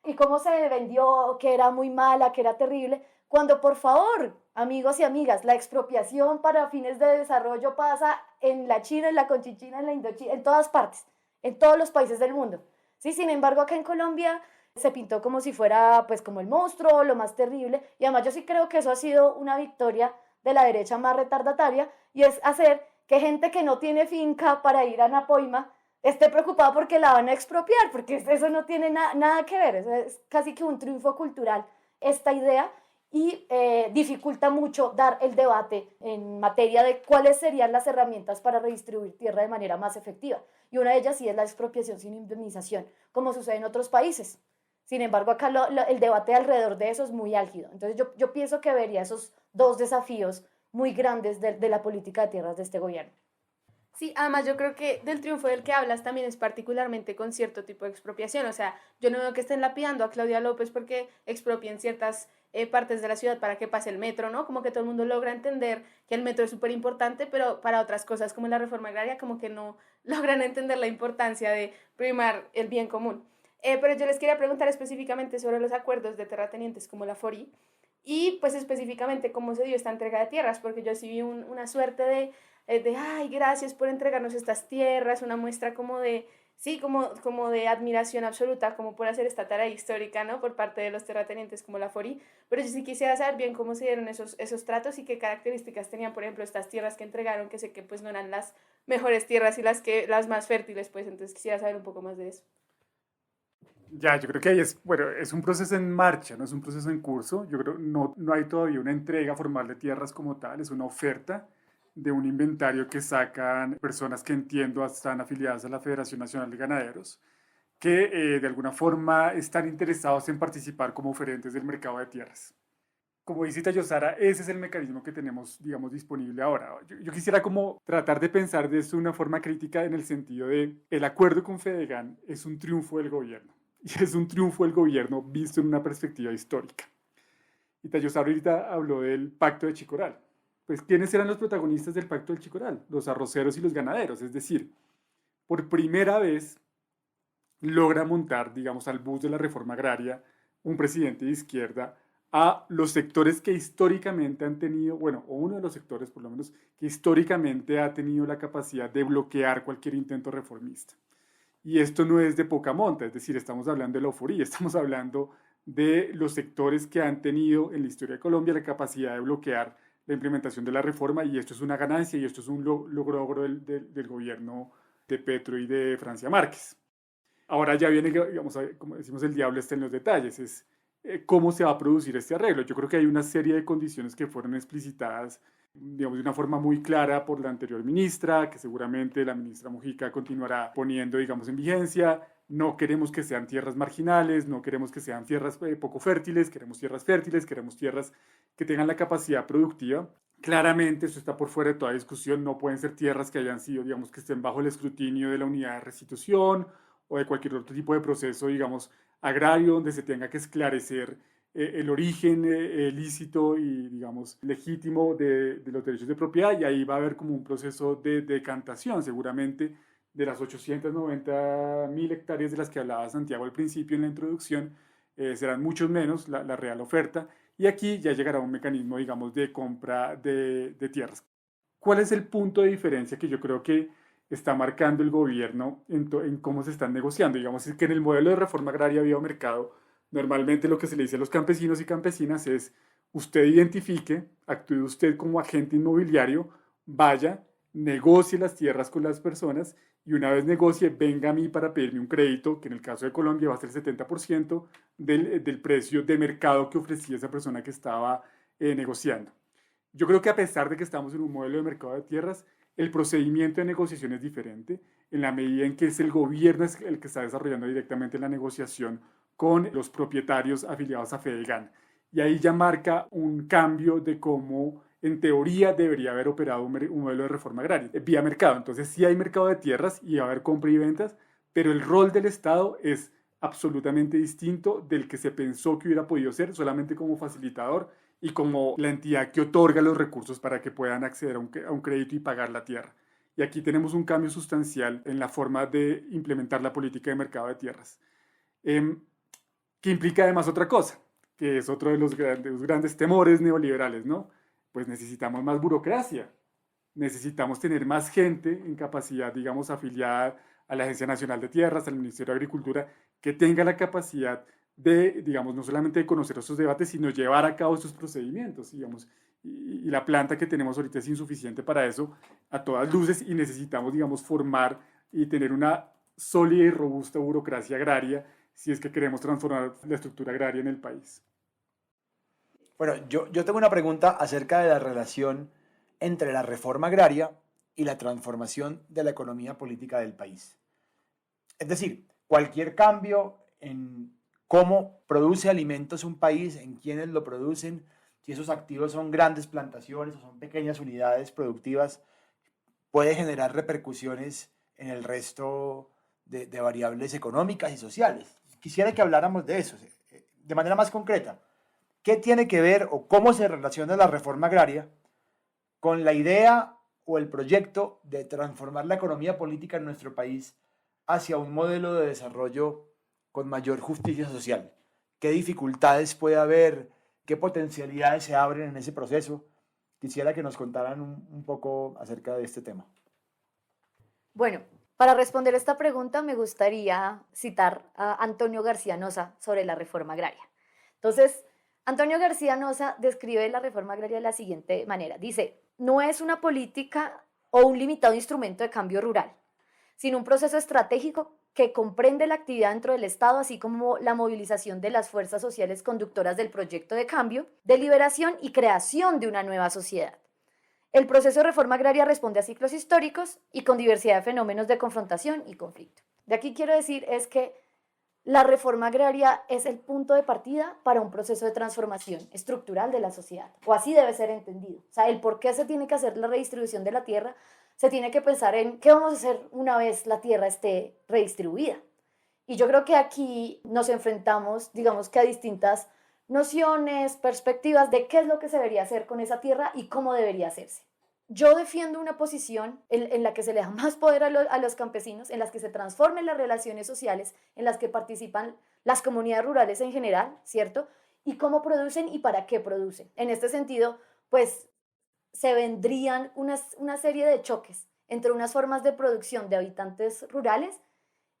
y cómo se vendió que era muy mala, que era terrible, cuando por favor, amigos y amigas, la expropiación para fines de desarrollo pasa en la China, en la Conchinchina, en la Indochina, en todas partes, en todos los países del mundo. ¿Sí? Sin embargo, acá en Colombia se pintó como si fuera pues como el monstruo, lo más terrible, y además yo sí creo que eso ha sido una victoria de la derecha más retardataria, y es hacer que gente que no tiene finca para ir a Napoima esté preocupada porque la van a expropiar, porque eso no tiene nada que ver, eso es casi que un triunfo cultural esta idea, y dificulta mucho dar el debate en materia de cuáles serían las herramientas para redistribuir tierra de manera más efectiva. Y una de ellas sí es la expropiación sin indemnización, como sucede en otros países. Sin embargo, acá el debate alrededor de eso es muy álgido. Entonces yo pienso que vería esos dos desafíos muy grandes de la política de tierras de este gobierno. Sí, además yo creo que del triunfo del que hablas también es particularmente con cierto tipo de expropiación. O sea, yo no veo que estén lapidando a Claudia López porque expropien ciertas partes de la ciudad para que pase el metro, ¿no? Como que todo el mundo logra entender que el metro es súper importante, pero para otras cosas como la reforma agraria como que no logran entender la importancia de primar el bien común. Pero yo les quería preguntar específicamente sobre los acuerdos de terratenientes como la FORI y pues específicamente cómo se dio esta entrega de tierras, porque yo sí vi una suerte de, ay, gracias por entregarnos estas tierras, una muestra como de, sí, como de admiración absoluta, como por hacer esta tarea histórica, ¿no? Por parte de los terratenientes como la FORI, pero yo sí quisiera saber bien cómo se dieron esos tratos y qué características tenían, por ejemplo, estas tierras que entregaron, que sé que pues no eran las mejores tierras y las más fértiles, pues entonces quisiera saber un poco más de eso. Ya, yo creo que ahí es un proceso en marcha, no es un proceso en curso. Yo creo que no hay todavía una entrega formal de tierras como tal, es una oferta de un inventario que sacan personas que entiendo están afiliadas a la Federación Nacional de Ganaderos, que de alguna forma están interesados en participar como oferentes del mercado de tierras. Como dice Tayosara, ese es el mecanismo que tenemos, digamos, disponible ahora. Yo quisiera como tratar de pensar de esto de una forma crítica en el sentido de el acuerdo con Fedegan es un triunfo del gobierno. Y es un triunfo del gobierno visto en una perspectiva histórica. Y Tayosara ahorita habló del pacto de Chicoral. Pues, ¿quiénes eran los protagonistas del pacto del Chicoral? Los arroceros y los ganaderos. Es decir, por primera vez logra montar, digamos, al bus de la reforma agraria un presidente de izquierda a los sectores que históricamente han tenido, bueno, o uno de los sectores por lo menos, que históricamente ha tenido la capacidad de bloquear cualquier intento reformista. Y esto no es de poca monta, es decir, estamos hablando de la euforia, estamos hablando de los sectores que han tenido en la historia de Colombia la capacidad de bloquear la implementación de la reforma, y esto es una ganancia y esto es un logro del gobierno de Petro y de Francia Márquez. Ahora ya viene, digamos, como decimos, el diablo está en los detalles, es cómo se va a producir este arreglo. Yo creo que hay una serie de condiciones que fueron explicitadas, digamos, de una forma muy clara por la anterior ministra, que seguramente la ministra Mujica continuará poniendo, digamos, en vigencia. No queremos que sean tierras marginales, no queremos que sean tierras poco fértiles, queremos tierras que tengan la capacidad productiva. Claramente, esto está por fuera de toda discusión, no pueden ser tierras que hayan sido, digamos, que estén bajo el escrutinio de la unidad de restitución o de cualquier otro tipo de proceso, digamos, agrario, donde se tenga que esclarecer el origen lícito y, digamos, legítimo de los derechos de propiedad, y ahí va a haber como un proceso de decantación, seguramente, de las 890.000 hectáreas de las que hablaba Santiago al principio en la introducción, serán muchos menos la real oferta, y aquí ya llegará un mecanismo, digamos, de compra de tierras. ¿Cuál es el punto de diferencia que yo creo que está marcando el gobierno en cómo se están negociando? Digamos, es que en el modelo de reforma agraria vía mercado, normalmente lo que se le dice a los campesinos y campesinas es: usted identifique, actúe usted como agente inmobiliario, vaya, negocie las tierras con las personas, y una vez negocie, venga a mí para pedirme un crédito, que en el caso de Colombia va a ser el 70% del precio de mercado que ofrecía esa persona que estaba negociando. Yo creo que a pesar de que estamos en un modelo de mercado de tierras, el procedimiento de negociación es diferente en la medida en que es el gobierno el que está desarrollando directamente la negociación con los propietarios afiliados a Fedegan. Y ahí ya marca un cambio de cómo, en teoría, debería haber operado un modelo de reforma agraria vía mercado. Entonces sí hay mercado de tierras y va a haber compra y ventas, pero el rol del Estado es absolutamente distinto del que se pensó que hubiera podido ser solamente como facilitador y como la entidad que otorga los recursos para que puedan acceder a un crédito y pagar la tierra. Y aquí tenemos un cambio sustancial en la forma de implementar la política de mercado de tierras, que implica además otra cosa, que es otro de los grandes temores neoliberales, ¿no? Pues necesitamos más burocracia, necesitamos tener más gente en capacidad, digamos, afiliada a la Agencia Nacional de Tierras, al Ministerio de Agricultura, que tenga la capacidad de, digamos, no solamente de conocer esos debates, sino llevar a cabo estos procedimientos, digamos. Y la planta que tenemos ahorita es insuficiente para eso a todas luces y necesitamos, digamos, formar y tener una sólida y robusta burocracia agraria si es que queremos transformar la estructura agraria en el país. Bueno, yo tengo una pregunta acerca de la relación entre la reforma agraria y la transformación de la economía política del país. Es decir, cualquier cambio en cómo produce alimentos un país, en quiénes lo producen, si esos activos son grandes plantaciones o son pequeñas unidades productivas, puede generar repercusiones en el resto de variables económicas y sociales. Quisiera que habláramos de eso, de manera más concreta. ¿Qué tiene que ver o cómo se relaciona la reforma agraria con la idea o el proyecto de transformar la economía política en nuestro país hacia un modelo de desarrollo con mayor justicia social? ¿Qué dificultades puede haber? ¿Qué potencialidades se abren en ese proceso? Quisiera que nos contaran un poco acerca de este tema. Bueno, para responder esta pregunta me gustaría citar a Antonio García Nosa sobre la reforma agraria. Entonces, Antonio García Nosa describe la reforma agraria de la siguiente manera. Dice, no es una política o un limitado instrumento de cambio rural, sino un proceso estratégico que comprende la actividad dentro del Estado, así como la movilización de las fuerzas sociales conductoras del proyecto de cambio, de liberación y creación de una nueva sociedad. El proceso de reforma agraria responde a ciclos históricos y con diversidad de fenómenos de confrontación y conflicto. De aquí quiero decir es que la reforma agraria es el punto de partida para un proceso de transformación estructural de la sociedad, o así debe ser entendido. O sea, el por qué se tiene que hacer la redistribución de la tierra, se tiene que pensar en qué vamos a hacer una vez la tierra esté redistribuida. Y yo creo que aquí nos enfrentamos, digamos que a distintas nociones, perspectivas de qué es lo que se debería hacer con esa tierra y cómo debería hacerse. Yo defiendo una posición en la que se le da más poder a los campesinos, en las que se transformen las relaciones sociales, en las que participan las comunidades rurales en general, ¿cierto? Y cómo producen y para qué producen. En este sentido, pues se vendrían una serie de choques entre unas formas de producción de habitantes rurales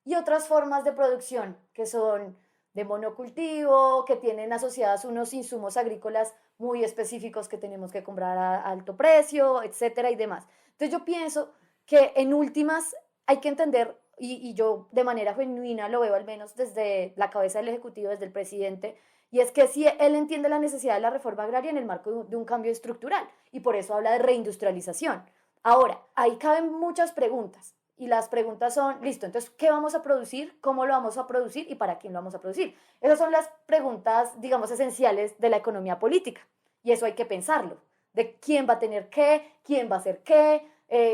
y otras formas de producción que son de monocultivo, que tienen asociadas unos insumos agrícolas muy específicos que tenemos que comprar a alto precio, etcétera y demás. Entonces yo pienso que en últimas hay que entender, y yo de manera genuina lo veo al menos desde la cabeza del Ejecutivo, desde el presidente, y es que si él entiende la necesidad de la reforma agraria en el marco de un cambio estructural, y por eso habla de reindustrialización. Ahora, ahí caben muchas preguntas. Y las preguntas son, listo, entonces, ¿qué vamos a producir? ¿Cómo lo vamos a producir? ¿Y para quién lo vamos a producir? Esas son las preguntas, digamos, esenciales de la economía política. Y eso hay que pensarlo. De quién va a tener qué, quién va a hacer qué,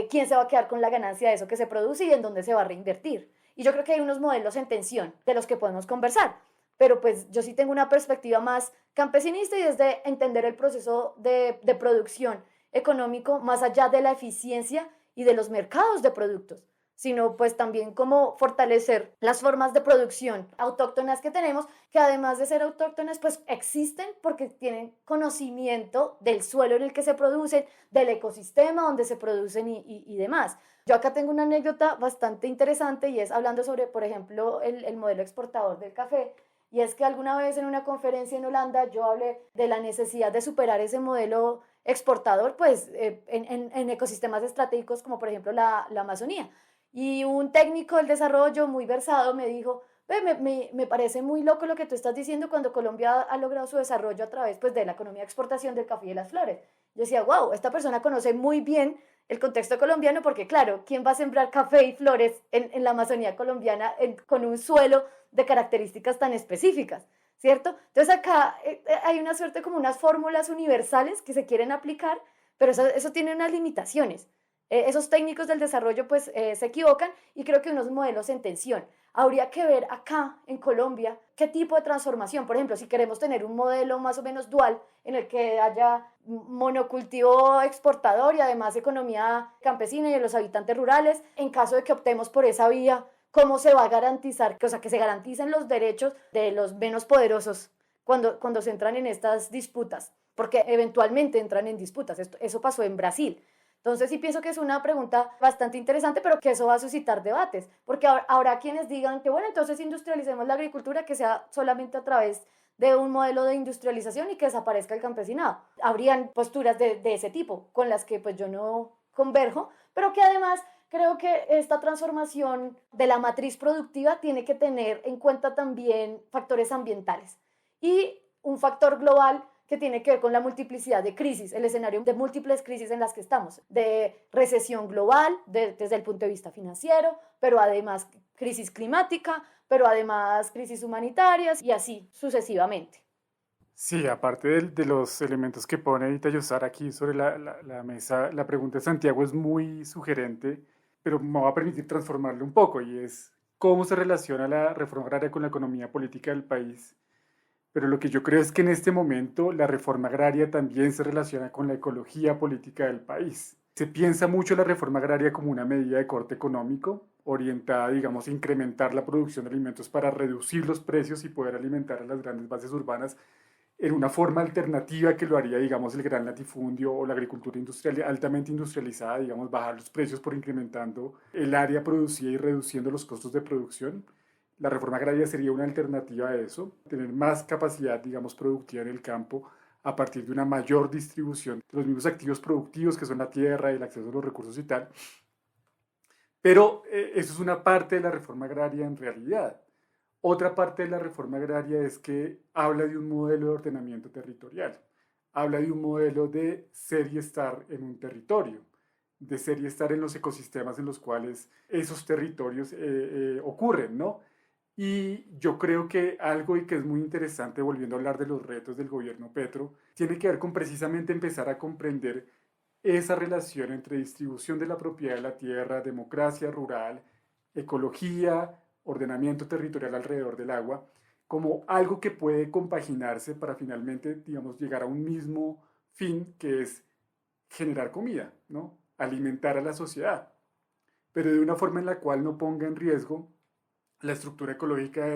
quién se va a quedar con la ganancia de eso que se produce y en dónde se va a reinvertir. Y yo creo que hay unos modelos en tensión de los que podemos conversar. Pero pues yo sí tengo una perspectiva más campesinista y es de entender el proceso de producción económico más allá de la eficiencia y de los mercados de productos, sino pues también cómo fortalecer las formas de producción autóctonas que tenemos, que además de ser autóctonas, pues existen porque tienen conocimiento del suelo en el que se producen, del ecosistema donde se producen y demás. Yo acá tengo una anécdota bastante interesante y es hablando sobre, por ejemplo, el modelo exportador del café, y es que alguna vez en una conferencia en Holanda yo hablé de la necesidad de superar ese modelo exportador pues en ecosistemas estratégicos como por ejemplo la Amazonía. Y un técnico del desarrollo muy versado me dijo, me parece muy loco lo que tú estás diciendo cuando Colombia ha logrado su desarrollo a través pues, de la economía de exportación del café y de las flores. Yo decía, wow, esta persona conoce muy bien el contexto colombiano porque claro, ¿quién va a sembrar café y flores en la Amazonía colombiana con un suelo de características tan específicas? ¿Cierto? Entonces acá hay una suerte como unas fórmulas universales que se quieren aplicar, pero eso tiene unas limitaciones. Esos técnicos del desarrollo pues se equivocan y creo que unos modelos en tensión. Habría que ver acá en Colombia qué tipo de transformación, por ejemplo, si queremos tener un modelo más o menos dual en el que haya monocultivo exportador y además economía campesina y de los habitantes rurales, en caso de que optemos por esa vía, ¿cómo se va a garantizar? O sea, que se garanticen los derechos de los menos poderosos cuando se entran en estas disputas, porque eventualmente entran en disputas. Eso pasó en Brasil. Entonces sí pienso que es una pregunta bastante interesante, pero que eso va a suscitar debates, porque habrá quienes digan que bueno, entonces industrialicemos la agricultura, que sea solamente a través de un modelo de industrialización y que desaparezca el campesinado. Habrían posturas de ese tipo, con las que pues yo no converjo, pero que además creo que esta transformación de la matriz productiva tiene que tener en cuenta también factores ambientales y un factor global que tiene que ver con la multiplicidad de crisis, el escenario de múltiples crisis en las que estamos, de recesión global desde el punto de vista financiero, pero además crisis climática, pero además crisis humanitarias y así sucesivamente. Sí, aparte de los elementos que pone Itayosar aquí sobre la mesa, la pregunta de Santiago es muy sugerente, pero me va a permitir transformarlo un poco, y es cómo se relaciona la reforma agraria con la economía política del país. Pero lo que yo creo es que en este momento la reforma agraria también se relaciona con la ecología política del país. Se piensa mucho la reforma agraria como una medida de corte económico, orientada, digamos, a incrementar la producción de alimentos para reducir los precios y poder alimentar a las grandes bases urbanas en una forma alternativa que lo haría, digamos, el gran latifundio o la agricultura industrial, altamente industrializada, digamos, bajar los precios por incrementando el área producida y reduciendo los costos de producción. La reforma agraria sería una alternativa a eso, tener más capacidad, digamos, productiva en el campo a partir de una mayor distribución de los mismos activos productivos que son la tierra y el acceso a los recursos y tal. Pero eso es una parte de la reforma agraria en realidad. Otra parte de la reforma agraria es que habla de un modelo de ordenamiento territorial, habla de un modelo de ser y estar en un territorio, de ser y estar en los ecosistemas en los cuales esos territorios ocurren, ¿no? Y yo creo que algo y que es muy interesante, volviendo a hablar de los retos del gobierno Petro, tiene que ver con precisamente empezar a comprender esa relación entre distribución de la propiedad de la tierra, democracia rural, ecología, ordenamiento territorial alrededor del agua, como algo que puede compaginarse para finalmente, digamos, llegar a un mismo fin, que es generar comida, ¿no? Alimentar a la sociedad, pero de una forma en la cual no ponga en riesgo la estructura ecológica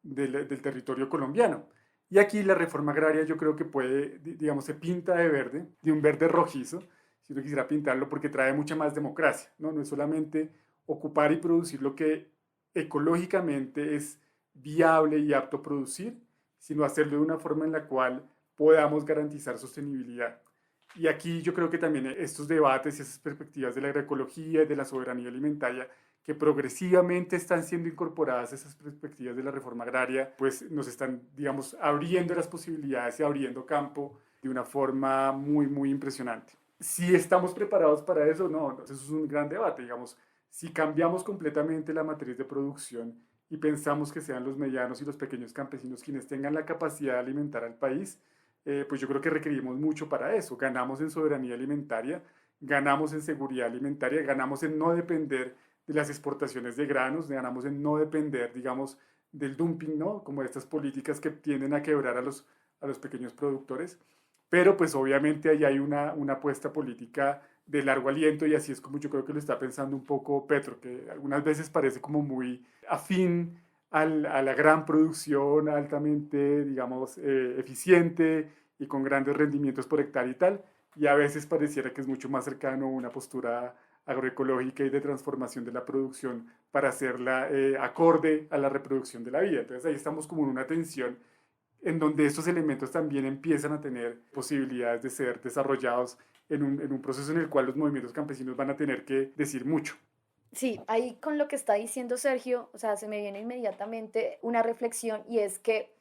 del territorio colombiano. Y aquí la reforma agraria yo creo que puede, digamos, se pinta de verde, de un verde rojizo, si uno quisiera pintarlo, porque trae mucha más democracia, ¿no? No es solamente ocupar y producir lo que ecológicamente es viable y apto a producir, sino hacerlo de una forma en la cual podamos garantizar sostenibilidad. Y aquí yo creo que también estos debates y esas perspectivas de la agroecología y de la soberanía alimentaria, que progresivamente están siendo incorporadas esas perspectivas de la reforma agraria, pues nos están, digamos, abriendo las posibilidades y abriendo campo de una forma muy, muy impresionante. Si estamos preparados para eso, no, eso es un gran debate, digamos. Si cambiamos completamente la matriz de producción y pensamos que sean los medianos y los pequeños campesinos quienes tengan la capacidad de alimentar al país, pues yo creo que requerimos mucho para eso. Ganamos en soberanía alimentaria, ganamos en seguridad alimentaria, ganamos en no depender de las exportaciones de granos, ganamos en no depender, digamos, del dumping, ¿no? Como estas políticas que tienden a quebrar a los pequeños productores. Pero pues obviamente ahí hay una apuesta política de largo aliento, y así es como yo creo que lo está pensando un poco Petro, que algunas veces parece como muy afín a la gran producción, altamente, digamos, eficiente y con grandes rendimientos por hectárea y tal, y a veces pareciera que es mucho más cercano a una postura agroecológica y de transformación de la producción para hacerla acorde a la reproducción de la vida. Entonces ahí estamos como en una tensión en donde estos elementos también empiezan a tener posibilidades de ser desarrollados en un proceso en el cual los movimientos campesinos van a tener que decir mucho. Sí, ahí con lo que está diciendo Sergio, o sea, se me viene inmediatamente una reflexión, y es que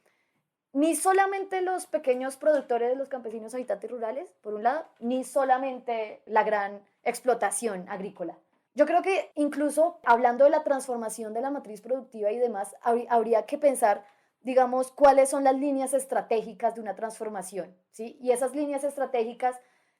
ni solamente los pequeños productores, los campesinos habitantes rurales, por un lado, ni solamente la gran explotación agrícola. Yo creo que incluso hablando de la transformación de la matriz productiva y demás, habría que pensar, digamos, cuáles son las líneas estratégicas de una transformación, ¿sí? Y esas líneas estratégicas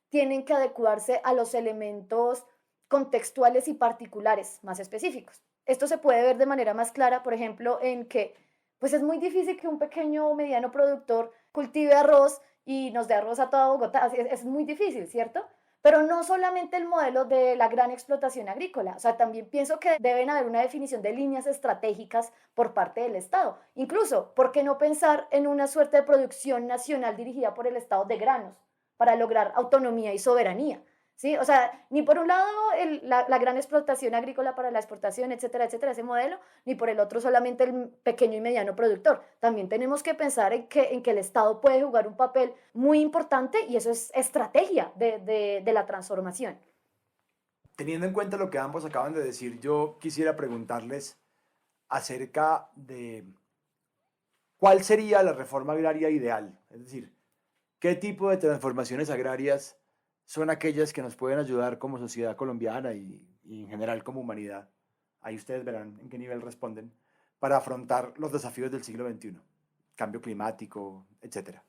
tienen que adecuarse a los elementos contextuales y particulares más específicos. Esto se puede ver de manera más clara, por ejemplo, en que pues es muy difícil que un pequeño o mediano productor cultive arroz y nos dé arroz a toda Bogotá. Es muy difícil, ¿cierto? Pero no solamente el modelo de la gran explotación agrícola, o sea, también pienso que deben haber una definición de líneas estratégicas por parte del Estado. Incluso, ¿por qué no pensar en una suerte de producción nacional dirigida por el Estado de granos para lograr autonomía y soberanía? ¿Sí? O sea, ni por un lado la gran explotación agrícola para la exportación, etcétera, etcétera, ese modelo, ni por el otro solamente el pequeño y mediano productor. También tenemos que pensar en que el Estado puede jugar un papel muy importante y eso es estrategia de la transformación. Teniendo en cuenta lo que ambos acaban de decir, yo quisiera preguntarles acerca de cuál sería la reforma agraria ideal. Es decir, ¿qué tipo de transformaciones agrarias son aquellas que nos pueden ayudar como sociedad colombiana y en general como humanidad? Ahí ustedes verán en qué nivel responden para afrontar los desafíos del siglo XXI, cambio climático, etcétera.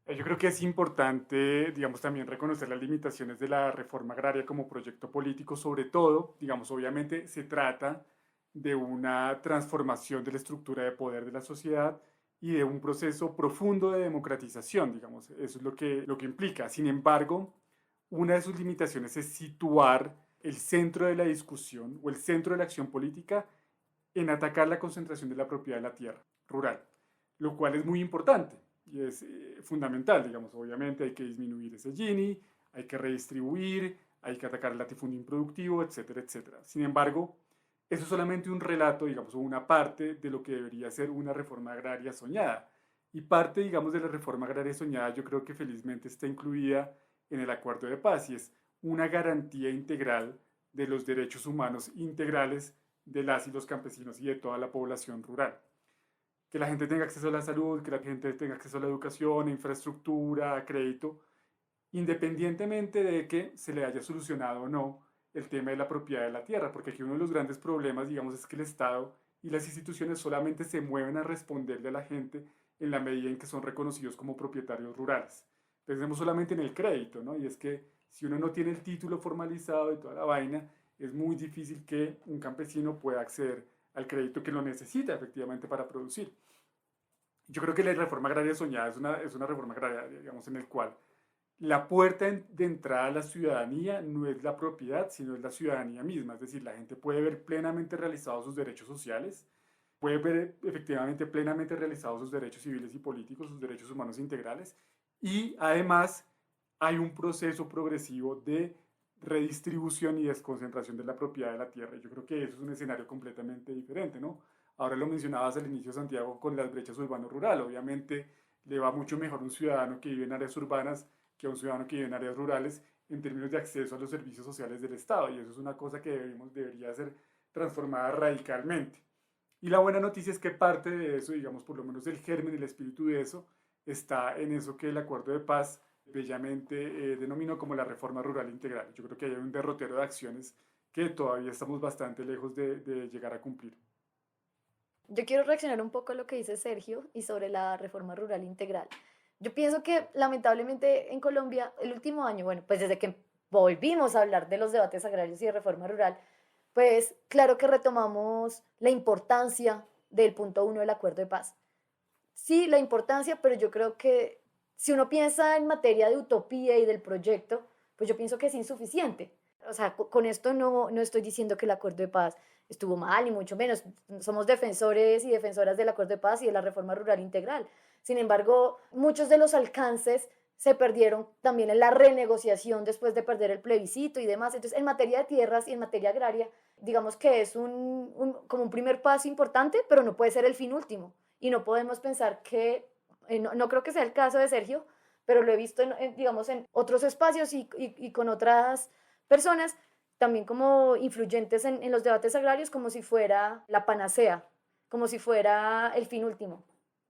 Yo creo que es importante, digamos, también reconocer las limitaciones de la reforma agraria como proyecto político, sobre todo, digamos, obviamente se trata de una transformación de la estructura de poder de la sociedad y de un proceso profundo de democratización, digamos, eso es lo que implica. Sin embargo, una de sus limitaciones es situar el centro de la discusión o el centro de la acción política en atacar la concentración de la propiedad de la tierra rural, lo cual es muy importante y es fundamental, digamos, obviamente hay que disminuir ese Gini, hay que redistribuir, hay que atacar el latifundio improductivo, etcétera, etcétera. Sin embargo, eso es solamente un relato, digamos, o una parte de lo que debería ser una reforma agraria soñada. Y parte, digamos, de la reforma agraria soñada yo creo que felizmente está incluida en el acuerdo de paz y es una garantía integral de los derechos humanos integrales de las y los campesinos y de toda la población rural. Que la gente tenga acceso a la salud, que la gente tenga acceso a la educación, a infraestructura, a crédito, independientemente de que se le haya solucionado o no el tema de la propiedad de la tierra, porque aquí uno de los grandes problemas, digamos, es que el Estado y las instituciones solamente se mueven a responderle a la gente en la medida en que son reconocidos como propietarios rurales. Pensemos solamente en el crédito, ¿no? Y es que si uno no tiene el título formalizado y toda la vaina, es muy difícil que un campesino pueda acceder al crédito que lo necesita efectivamente para producir. Yo creo que la reforma agraria soñada es una reforma agraria, digamos, en el cual la puerta de entrada a la ciudadanía no es la propiedad, sino es la ciudadanía misma. Es decir, la gente puede ver plenamente realizados sus derechos sociales, puede ver efectivamente plenamente realizados sus derechos civiles y políticos, sus derechos humanos integrales, y además hay un proceso progresivo de redistribución y desconcentración de la propiedad de la tierra. Yo creo que eso es un escenario completamente diferente, ¿no? Ahora lo mencionabas al inicio, Santiago, con las brechas urbano-rural. Obviamente le va mucho mejor a un ciudadano que vive en áreas urbanas que a un ciudadano que vive en áreas rurales en términos de acceso a los servicios sociales del Estado, y eso es una cosa que debería ser transformada radicalmente. Y la buena noticia es que parte de eso, digamos, por lo menos el germen, el espíritu de eso, está en eso que el acuerdo de paz bellamente denominó como la reforma rural integral. Yo creo que hay un derrotero de acciones que todavía estamos bastante lejos de llegar a cumplir. Yo quiero reaccionar un poco a lo que dice Sergio y sobre la reforma rural integral. Yo pienso que lamentablemente en Colombia el último año, bueno, pues desde que volvimos a hablar de los debates agrarios y de reforma rural, pues claro que retomamos la importancia del punto 1 del acuerdo de paz. Sí, la importancia, pero yo creo que si uno piensa en materia de utopía y del proyecto, pues yo pienso que es insuficiente. O sea, con esto no estoy diciendo que el acuerdo de paz estuvo mal, ni mucho menos. Somos defensores y defensoras del acuerdo de paz y de la reforma rural integral. Sin embargo, muchos de los alcances se perdieron también en la renegociación después de perder el plebiscito y demás. Entonces, en materia de tierras y en materia agraria, digamos que es como un primer paso importante, pero no puede ser el fin último. Y no podemos pensar que, no creo que sea el caso de Sergio, pero lo he visto, digamos, en otros espacios y con otras personas, también como influyentes en los debates agrarios, como si fuera la panacea, como si fuera el fin último.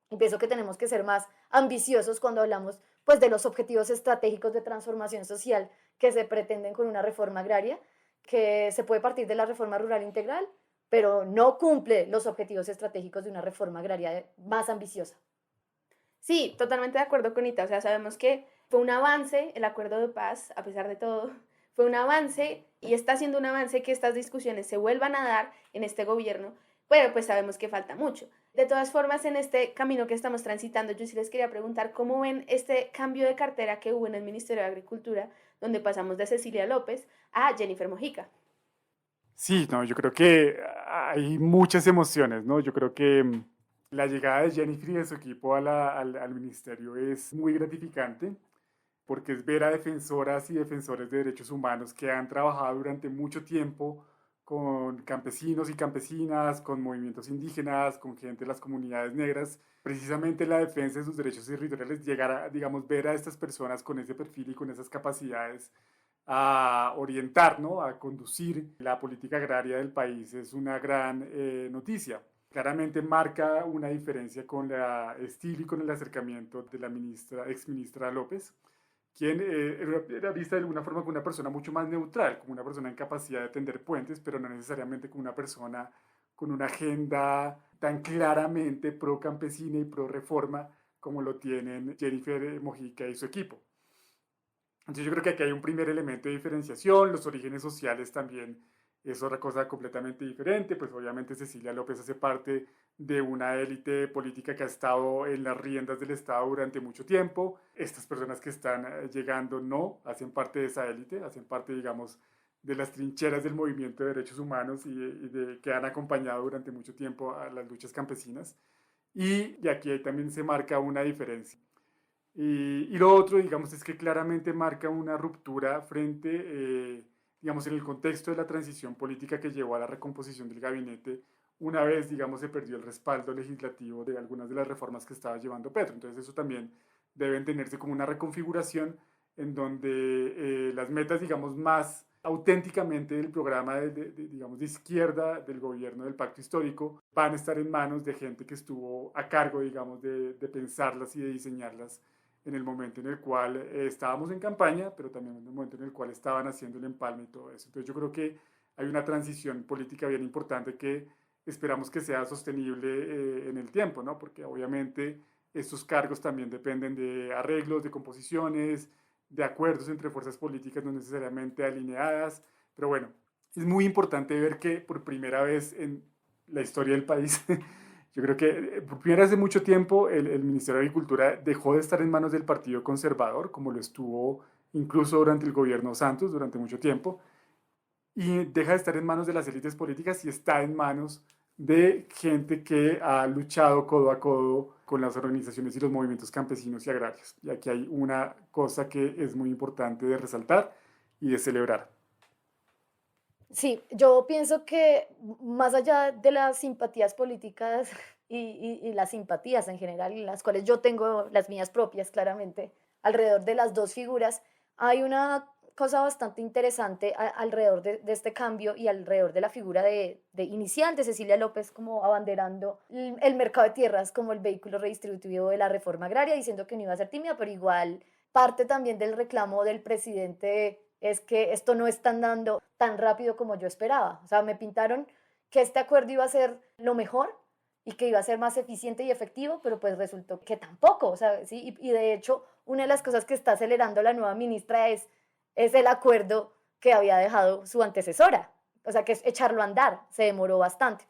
Y pienso que tenemos que ser más ambiciosos cuando hablamos pues, de los objetivos estratégicos de transformación social que se pretenden con una reforma agraria, que se puede partir de la reforma rural integral, pero no cumple los objetivos estratégicos de una reforma agraria más ambiciosa. Sí, totalmente de acuerdo con Ita. O sea, sabemos que Fue un avance el acuerdo de paz, a pesar de todo. Fue un avance y está siendo un avance que estas discusiones se vuelvan a dar en este gobierno, pero pues sabemos que falta mucho. De todas formas, en este camino que estamos transitando, yo sí les quería preguntar cómo ven este cambio de cartera que hubo en el Ministerio de Agricultura, donde pasamos de Cecilia López a Jennifer Mojica. Sí, no, yo creo que hay muchas emociones, ¿no? Yo creo que la llegada de Jennifer y de su equipo al ministerio es muy gratificante porque es ver a defensoras y defensores de derechos humanos que han trabajado durante mucho tiempo con campesinos y campesinas, con movimientos indígenas, con gente de las comunidades negras, precisamente la defensa de sus derechos territoriales, llegar a, digamos, ver a estas personas con ese perfil y con esas capacidades a orientar, ¿no? A conducir la política agraria del país es una gran noticia. Claramente marca una diferencia con el estilo y con el acercamiento de la exministra López, quien era vista de alguna forma como una persona mucho más neutral, como una persona en capacidad de tender puentes, pero no necesariamente como una persona con una agenda tan claramente pro campesina y pro reforma como lo tienen Jennifer Mojica y su equipo. Entonces yo creo que aquí hay un primer elemento de diferenciación, los orígenes sociales también es otra cosa completamente diferente, pues obviamente Cecilia López hace parte de una élite política que ha estado en las riendas del Estado durante mucho tiempo. Estas personas que están llegando no hacen parte de esa élite, hacen parte, digamos, de las trincheras del movimiento de derechos humanos que han acompañado durante mucho tiempo a las luchas campesinas. Y aquí también se marca una diferencia. Y lo otro, digamos, es que claramente marca una ruptura frente, digamos, en el contexto de la transición política que llevó a la recomposición del gabinete, una vez, digamos, se perdió el respaldo legislativo de algunas de las reformas que estaba llevando Petro. Entonces eso también debe entenderse como una reconfiguración en donde las metas, digamos, más auténticamente del programa digamos, de izquierda del gobierno del Pacto Histórico van a estar en manos de gente que estuvo a cargo, digamos, de pensarlas y de diseñarlas en el momento en el cual estábamos en campaña, pero también en el momento en el cual estaban haciendo el empalme y todo eso. Entonces yo creo que hay una transición política bien importante que esperamos que sea sostenible en el tiempo, ¿no? Porque obviamente estos cargos también dependen de arreglos, de composiciones, de acuerdos entre fuerzas políticas no necesariamente alineadas, pero bueno, es muy importante ver que por primera vez en la historia del país yo creo que por primera vez en mucho tiempo el Ministerio de Agricultura dejó de estar en manos del Partido Conservador, como lo estuvo incluso durante el gobierno Santos durante mucho tiempo, y deja de estar en manos de las élites políticas y está en manos de gente que ha luchado codo a codo con las organizaciones y los movimientos campesinos y agrarios. Y aquí hay una cosa que es muy importante de resaltar y de celebrar. Sí, yo pienso que más allá de las simpatías políticas y las simpatías en general, las cuales yo tengo las mías propias claramente, alrededor de las dos figuras, hay una cosa bastante interesante alrededor de este cambio y alrededor de la figura de inicial de Cecilia López como abanderando el mercado de tierras como el vehículo redistributivo de la reforma agraria, diciendo que no iba a ser tímida, pero igual parte también del reclamo del presidente es que esto no está andando tan rápido como yo esperaba. O sea, me pintaron que este acuerdo iba a ser lo mejor y que iba a ser más eficiente y efectivo, pero pues resultó que tampoco. O sea, ¿sí? Y de hecho, una de las cosas que está acelerando la nueva ministra es el acuerdo que había dejado su antecesora. O sea, que es echarlo a andar. Se demoró bastante.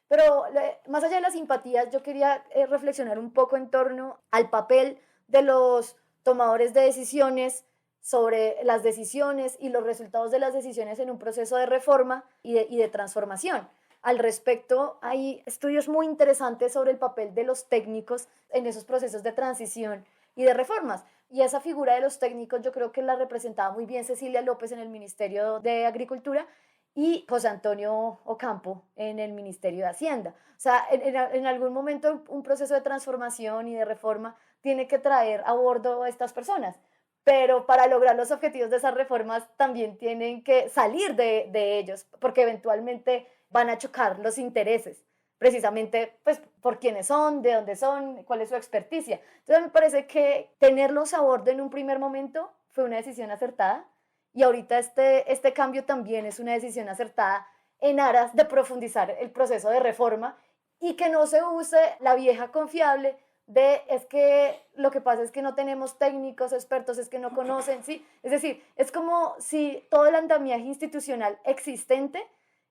Pero más allá de las simpatías, yo quería reflexionar un poco en torno al papel de los tomadores de decisiones sobre las decisiones y los resultados de las decisiones en un proceso de reforma y de transformación. Al respecto, hay estudios muy interesantes sobre el papel de los técnicos en esos procesos de transición y de reformas. Y esa figura de los técnicos yo creo que la representaba muy bien Cecilia López en el Ministerio de Agricultura y José Antonio Ocampo en el Ministerio de Hacienda. O sea, en algún momento un proceso de transformación y de reforma tiene que traer a bordo a estas personas. Pero para lograr los objetivos de esas reformas también tienen que salir de ellos, porque eventualmente van a chocar los intereses, precisamente pues, por quiénes son, de dónde son, cuál es su experticia. Entonces me parece que tenerlos a bordo en un primer momento fue una decisión acertada y ahorita este cambio también es una decisión acertada en aras de profundizar el proceso de reforma y que no se use la vieja confiable es que lo que pasa es que no tenemos técnicos, expertos, es que no conocen, ¿sí? Es decir, es como si todo el andamiaje institucional existente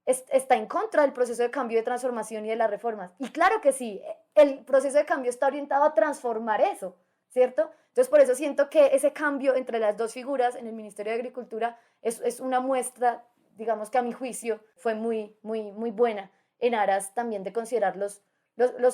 está en contra del proceso de cambio, de transformación y de las reformas. Y claro que sí, el proceso de cambio está orientado a transformar eso, ¿cierto? Entonces, por eso siento que ese cambio entre las dos figuras en el Ministerio de Agricultura es una muestra, digamos que a mi juicio fue muy, muy, muy buena en aras también de considerar los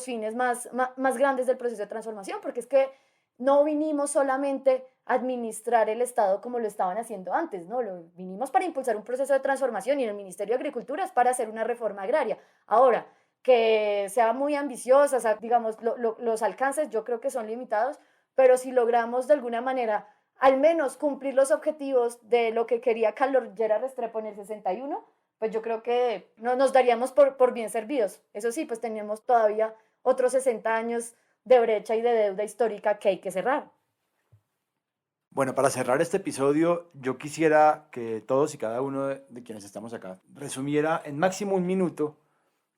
fines más grandes del proceso de transformación, porque es que no vinimos solamente a administrar el Estado como lo estaban haciendo antes, ¿no? Vinimos para impulsar un proceso de transformación y en el Ministerio de Agricultura es para hacer una reforma agraria. Ahora, que sea muy ambiciosa, o sea, digamos, los alcances yo creo que son limitados, pero si logramos de alguna manera al menos cumplir los objetivos de lo que quería Carlos Llera Restrepo en el 61, pues yo creo que no nos daríamos por bien servidos. Eso sí, pues tenemos todavía otros 60 años de brecha y de deuda histórica que hay que cerrar. Bueno, para cerrar este episodio, yo quisiera que todos y cada uno de quienes estamos acá resumiera en máximo un minuto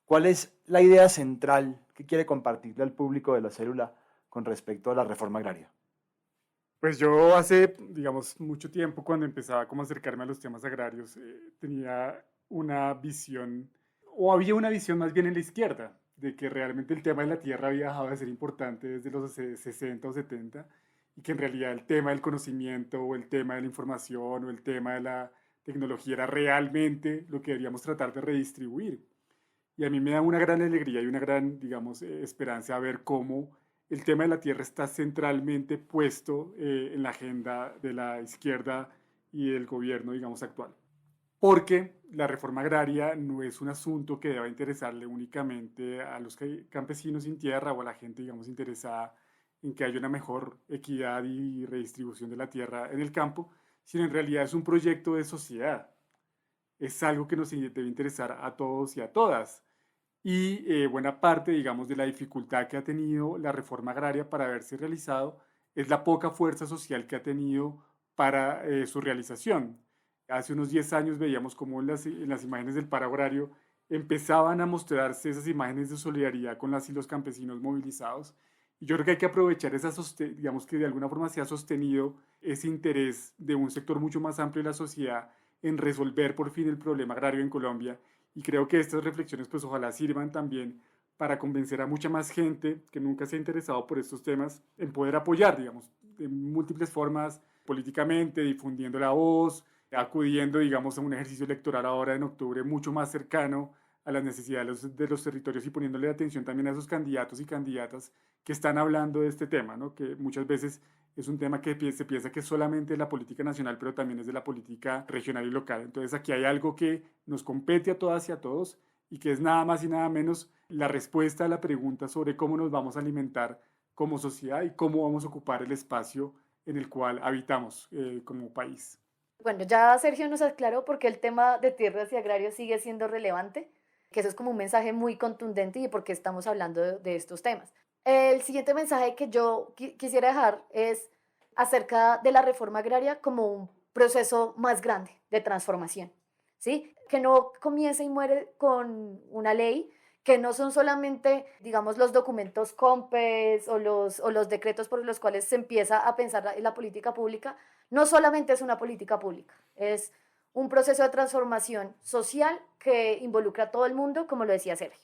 cuál es la idea central que quiere compartirle al público de la célula con respecto a la reforma agraria. Pues yo hace, digamos, mucho tiempo, cuando empezaba como a acercarme a los temas agrarios, tenía una visión, o había una visión más bien en la izquierda, de que realmente el tema de la tierra había dejado de ser importante desde los 60 o 70, y que en realidad el tema del conocimiento, o el tema de la información, o el tema de la tecnología era realmente lo que deberíamos tratar de redistribuir. Y a mí me da una gran alegría y una gran, digamos, esperanza ver cómo el tema de la tierra está centralmente puesto en la agenda de la izquierda y del gobierno, digamos, actual. Porque la reforma agraria no es un asunto que deba interesarle únicamente a los campesinos sin tierra o a la gente, digamos, interesada en que haya una mejor equidad y redistribución de la tierra en el campo, sino en realidad es un proyecto de sociedad. Es algo que nos debe interesar a todos y a todas. Y buena parte, digamos, de la dificultad que ha tenido la reforma agraria para haberse realizado es la poca fuerza social que ha tenido para su realización. Hace unos 10 años veíamos cómo en las imágenes del paro agrario empezaban a mostrarse esas imágenes de solidaridad con las y los campesinos movilizados. Y yo creo que hay que aprovechar digamos, que de alguna forma se ha sostenido ese interés de un sector mucho más amplio de la sociedad en resolver por fin el problema agrario en Colombia. Y creo que estas reflexiones pues ojalá sirvan también para convencer a mucha más gente que nunca se ha interesado por estos temas en poder apoyar, digamos, de múltiples formas, políticamente, difundiendo la voz, acudiendo, digamos, a un ejercicio electoral ahora en octubre mucho más cercano a las necesidades de los territorios y poniéndole atención también a esos candidatos y candidatas que están hablando de este tema, ¿no? Que muchas veces es un tema que se piensa que es solamente de la política nacional, pero también es de la política regional y local. Entonces aquí hay algo que nos compete a todas y a todos y que es nada más y nada menos la respuesta a la pregunta sobre cómo nos vamos a alimentar como sociedad y cómo vamos a ocupar el espacio en el cual habitamos como país. Bueno, ya Sergio nos aclaró por qué el tema de tierras y agrarios sigue siendo relevante, que eso es como un mensaje muy contundente y por qué estamos hablando de estos temas. El siguiente mensaje que yo quisiera dejar es acerca de la reforma agraria como un proceso más grande de transformación, ¿sí? Que no comience y muere con una ley, que no son solamente, digamos, los documentos COMPES o los decretos por los cuales se empieza a pensar en la política pública. No solamente es una política pública, es un proceso de transformación social que involucra a todo el mundo, como lo decía Sergio.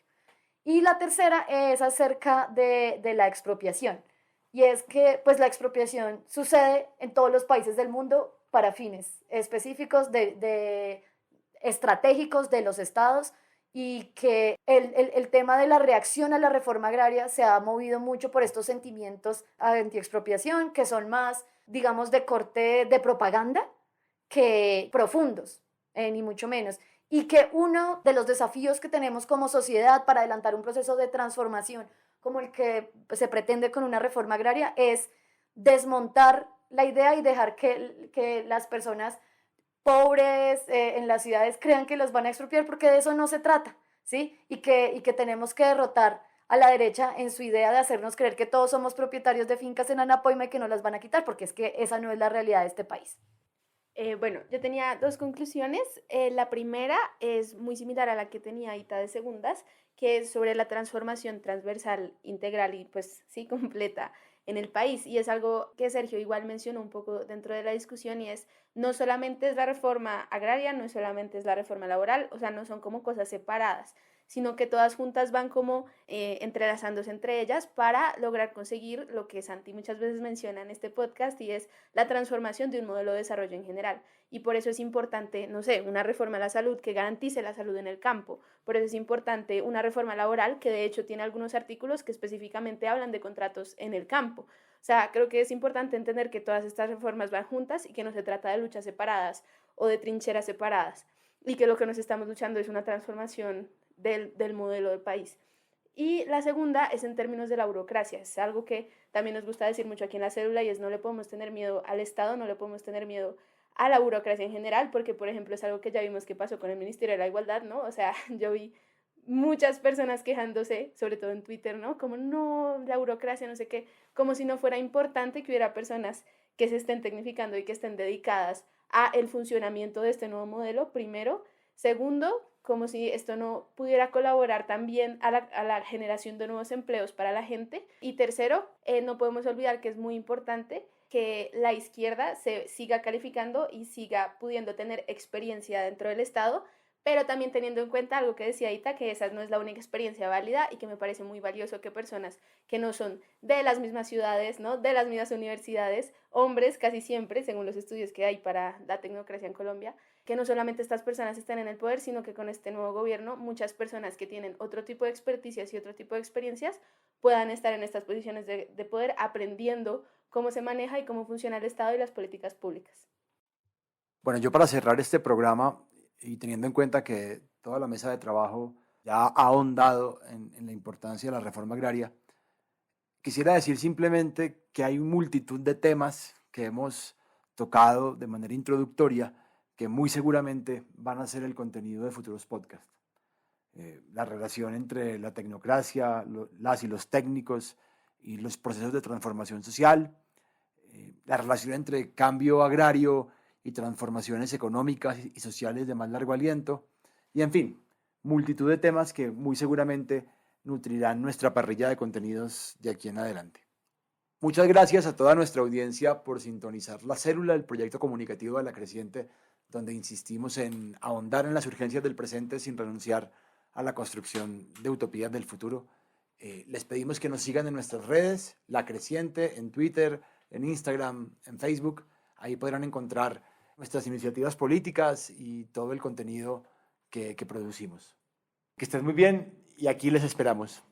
Y la tercera es acerca de la expropiación. Y es que pues, la expropiación sucede en todos los países del mundo para fines específicos, estratégicos de los estados, y que el tema de la reacción a la reforma agraria se ha movido mucho por estos sentimientos anti-expropiación, que son más, digamos, de corte de propaganda que profundos, ni mucho menos. Y que uno de los desafíos que tenemos como sociedad para adelantar un proceso de transformación como el que se pretende con una reforma agraria es desmontar la idea y dejar que las personas pobres en las ciudades crean que los van a expropiar, porque de eso no se trata, ¿sí? Y que tenemos que derrotar a la derecha en su idea de hacernos creer que todos somos propietarios de fincas en Anapoima y que no las van a quitar, porque es que esa no es la realidad de este país. Bueno, yo tenía dos conclusiones. La primera es muy similar a la que tenía Ita de segundas, que es sobre la transformación transversal, integral y pues sí, completa en el país. Y es algo que Sergio igual mencionó un poco dentro de la discusión y es, no solamente es la reforma agraria, no solamente es la reforma laboral, o sea, no son como cosas separadas, sino que todas juntas van como entrelazándose entre ellas para lograr conseguir lo que Santi muchas veces menciona en este podcast y es la transformación de un modelo de desarrollo en general. Y por eso es importante, no sé, una reforma a la salud que garantice la salud en el campo. Por eso es importante una reforma laboral que de hecho tiene algunos artículos que específicamente hablan de contratos en el campo. O sea, creo que es importante entender que todas estas reformas van juntas y que no se trata de luchas separadas o de trincheras separadas y que lo que nos estamos luchando es una transformación del modelo del país. Y la segunda es en términos de la burocracia. Es algo que también nos gusta decir mucho aquí en la célula y es no le podemos tener miedo al Estado, no le podemos tener miedo a la burocracia en general, porque por ejemplo es algo que ya vimos que pasó con el Ministerio de la Igualdad, ¿no? O sea, yo vi muchas personas quejándose, sobre todo en Twitter, ¿no? Como no, la burocracia, no sé qué, como si no fuera importante que hubiera personas que se estén tecnificando y que estén dedicadas a el funcionamiento de este nuevo modelo, primero. Segundo, como si esto no pudiera colaborar también a la generación de nuevos empleos para la gente. Y tercero, no podemos olvidar que es muy importante que la izquierda se siga calificando y siga pudiendo tener experiencia dentro del Estado, pero también teniendo en cuenta algo que decía Ita, que esa no es la única experiencia válida y que me parece muy valioso que personas que no son de las mismas ciudades, ¿no? De las mismas universidades, hombres casi siempre, según los estudios que hay para la tecnocracia en Colombia, que no solamente estas personas están en el poder, sino que con este nuevo gobierno muchas personas que tienen otro tipo de experticias y otro tipo de experiencias puedan estar en estas posiciones de poder aprendiendo cómo se maneja y cómo funciona el Estado y las políticas públicas. Bueno, yo para cerrar este programa y teniendo en cuenta que toda la mesa de trabajo ya ha ahondado en la importancia de la reforma agraria, quisiera decir simplemente que hay multitud de temas que hemos tocado de manera introductoria que muy seguramente van a ser el contenido de futuros podcasts. La relación entre la tecnocracia, las y los técnicos y los procesos de transformación social, la relación entre cambio agrario y transformaciones económicas y sociales de más largo aliento, y en fin, multitud de temas que muy seguramente nutrirán nuestra parrilla de contenidos de aquí en adelante. Muchas gracias a toda nuestra audiencia por sintonizar la célula del proyecto comunicativo de La Creciente, donde insistimos en ahondar en las urgencias del presente sin renunciar a la construcción de utopías del futuro. Les pedimos que nos sigan en nuestras redes, La Creciente, en Twitter, en Instagram, en Facebook. Ahí podrán encontrar nuestras iniciativas políticas y todo el contenido que producimos. Que estén muy bien y aquí les esperamos.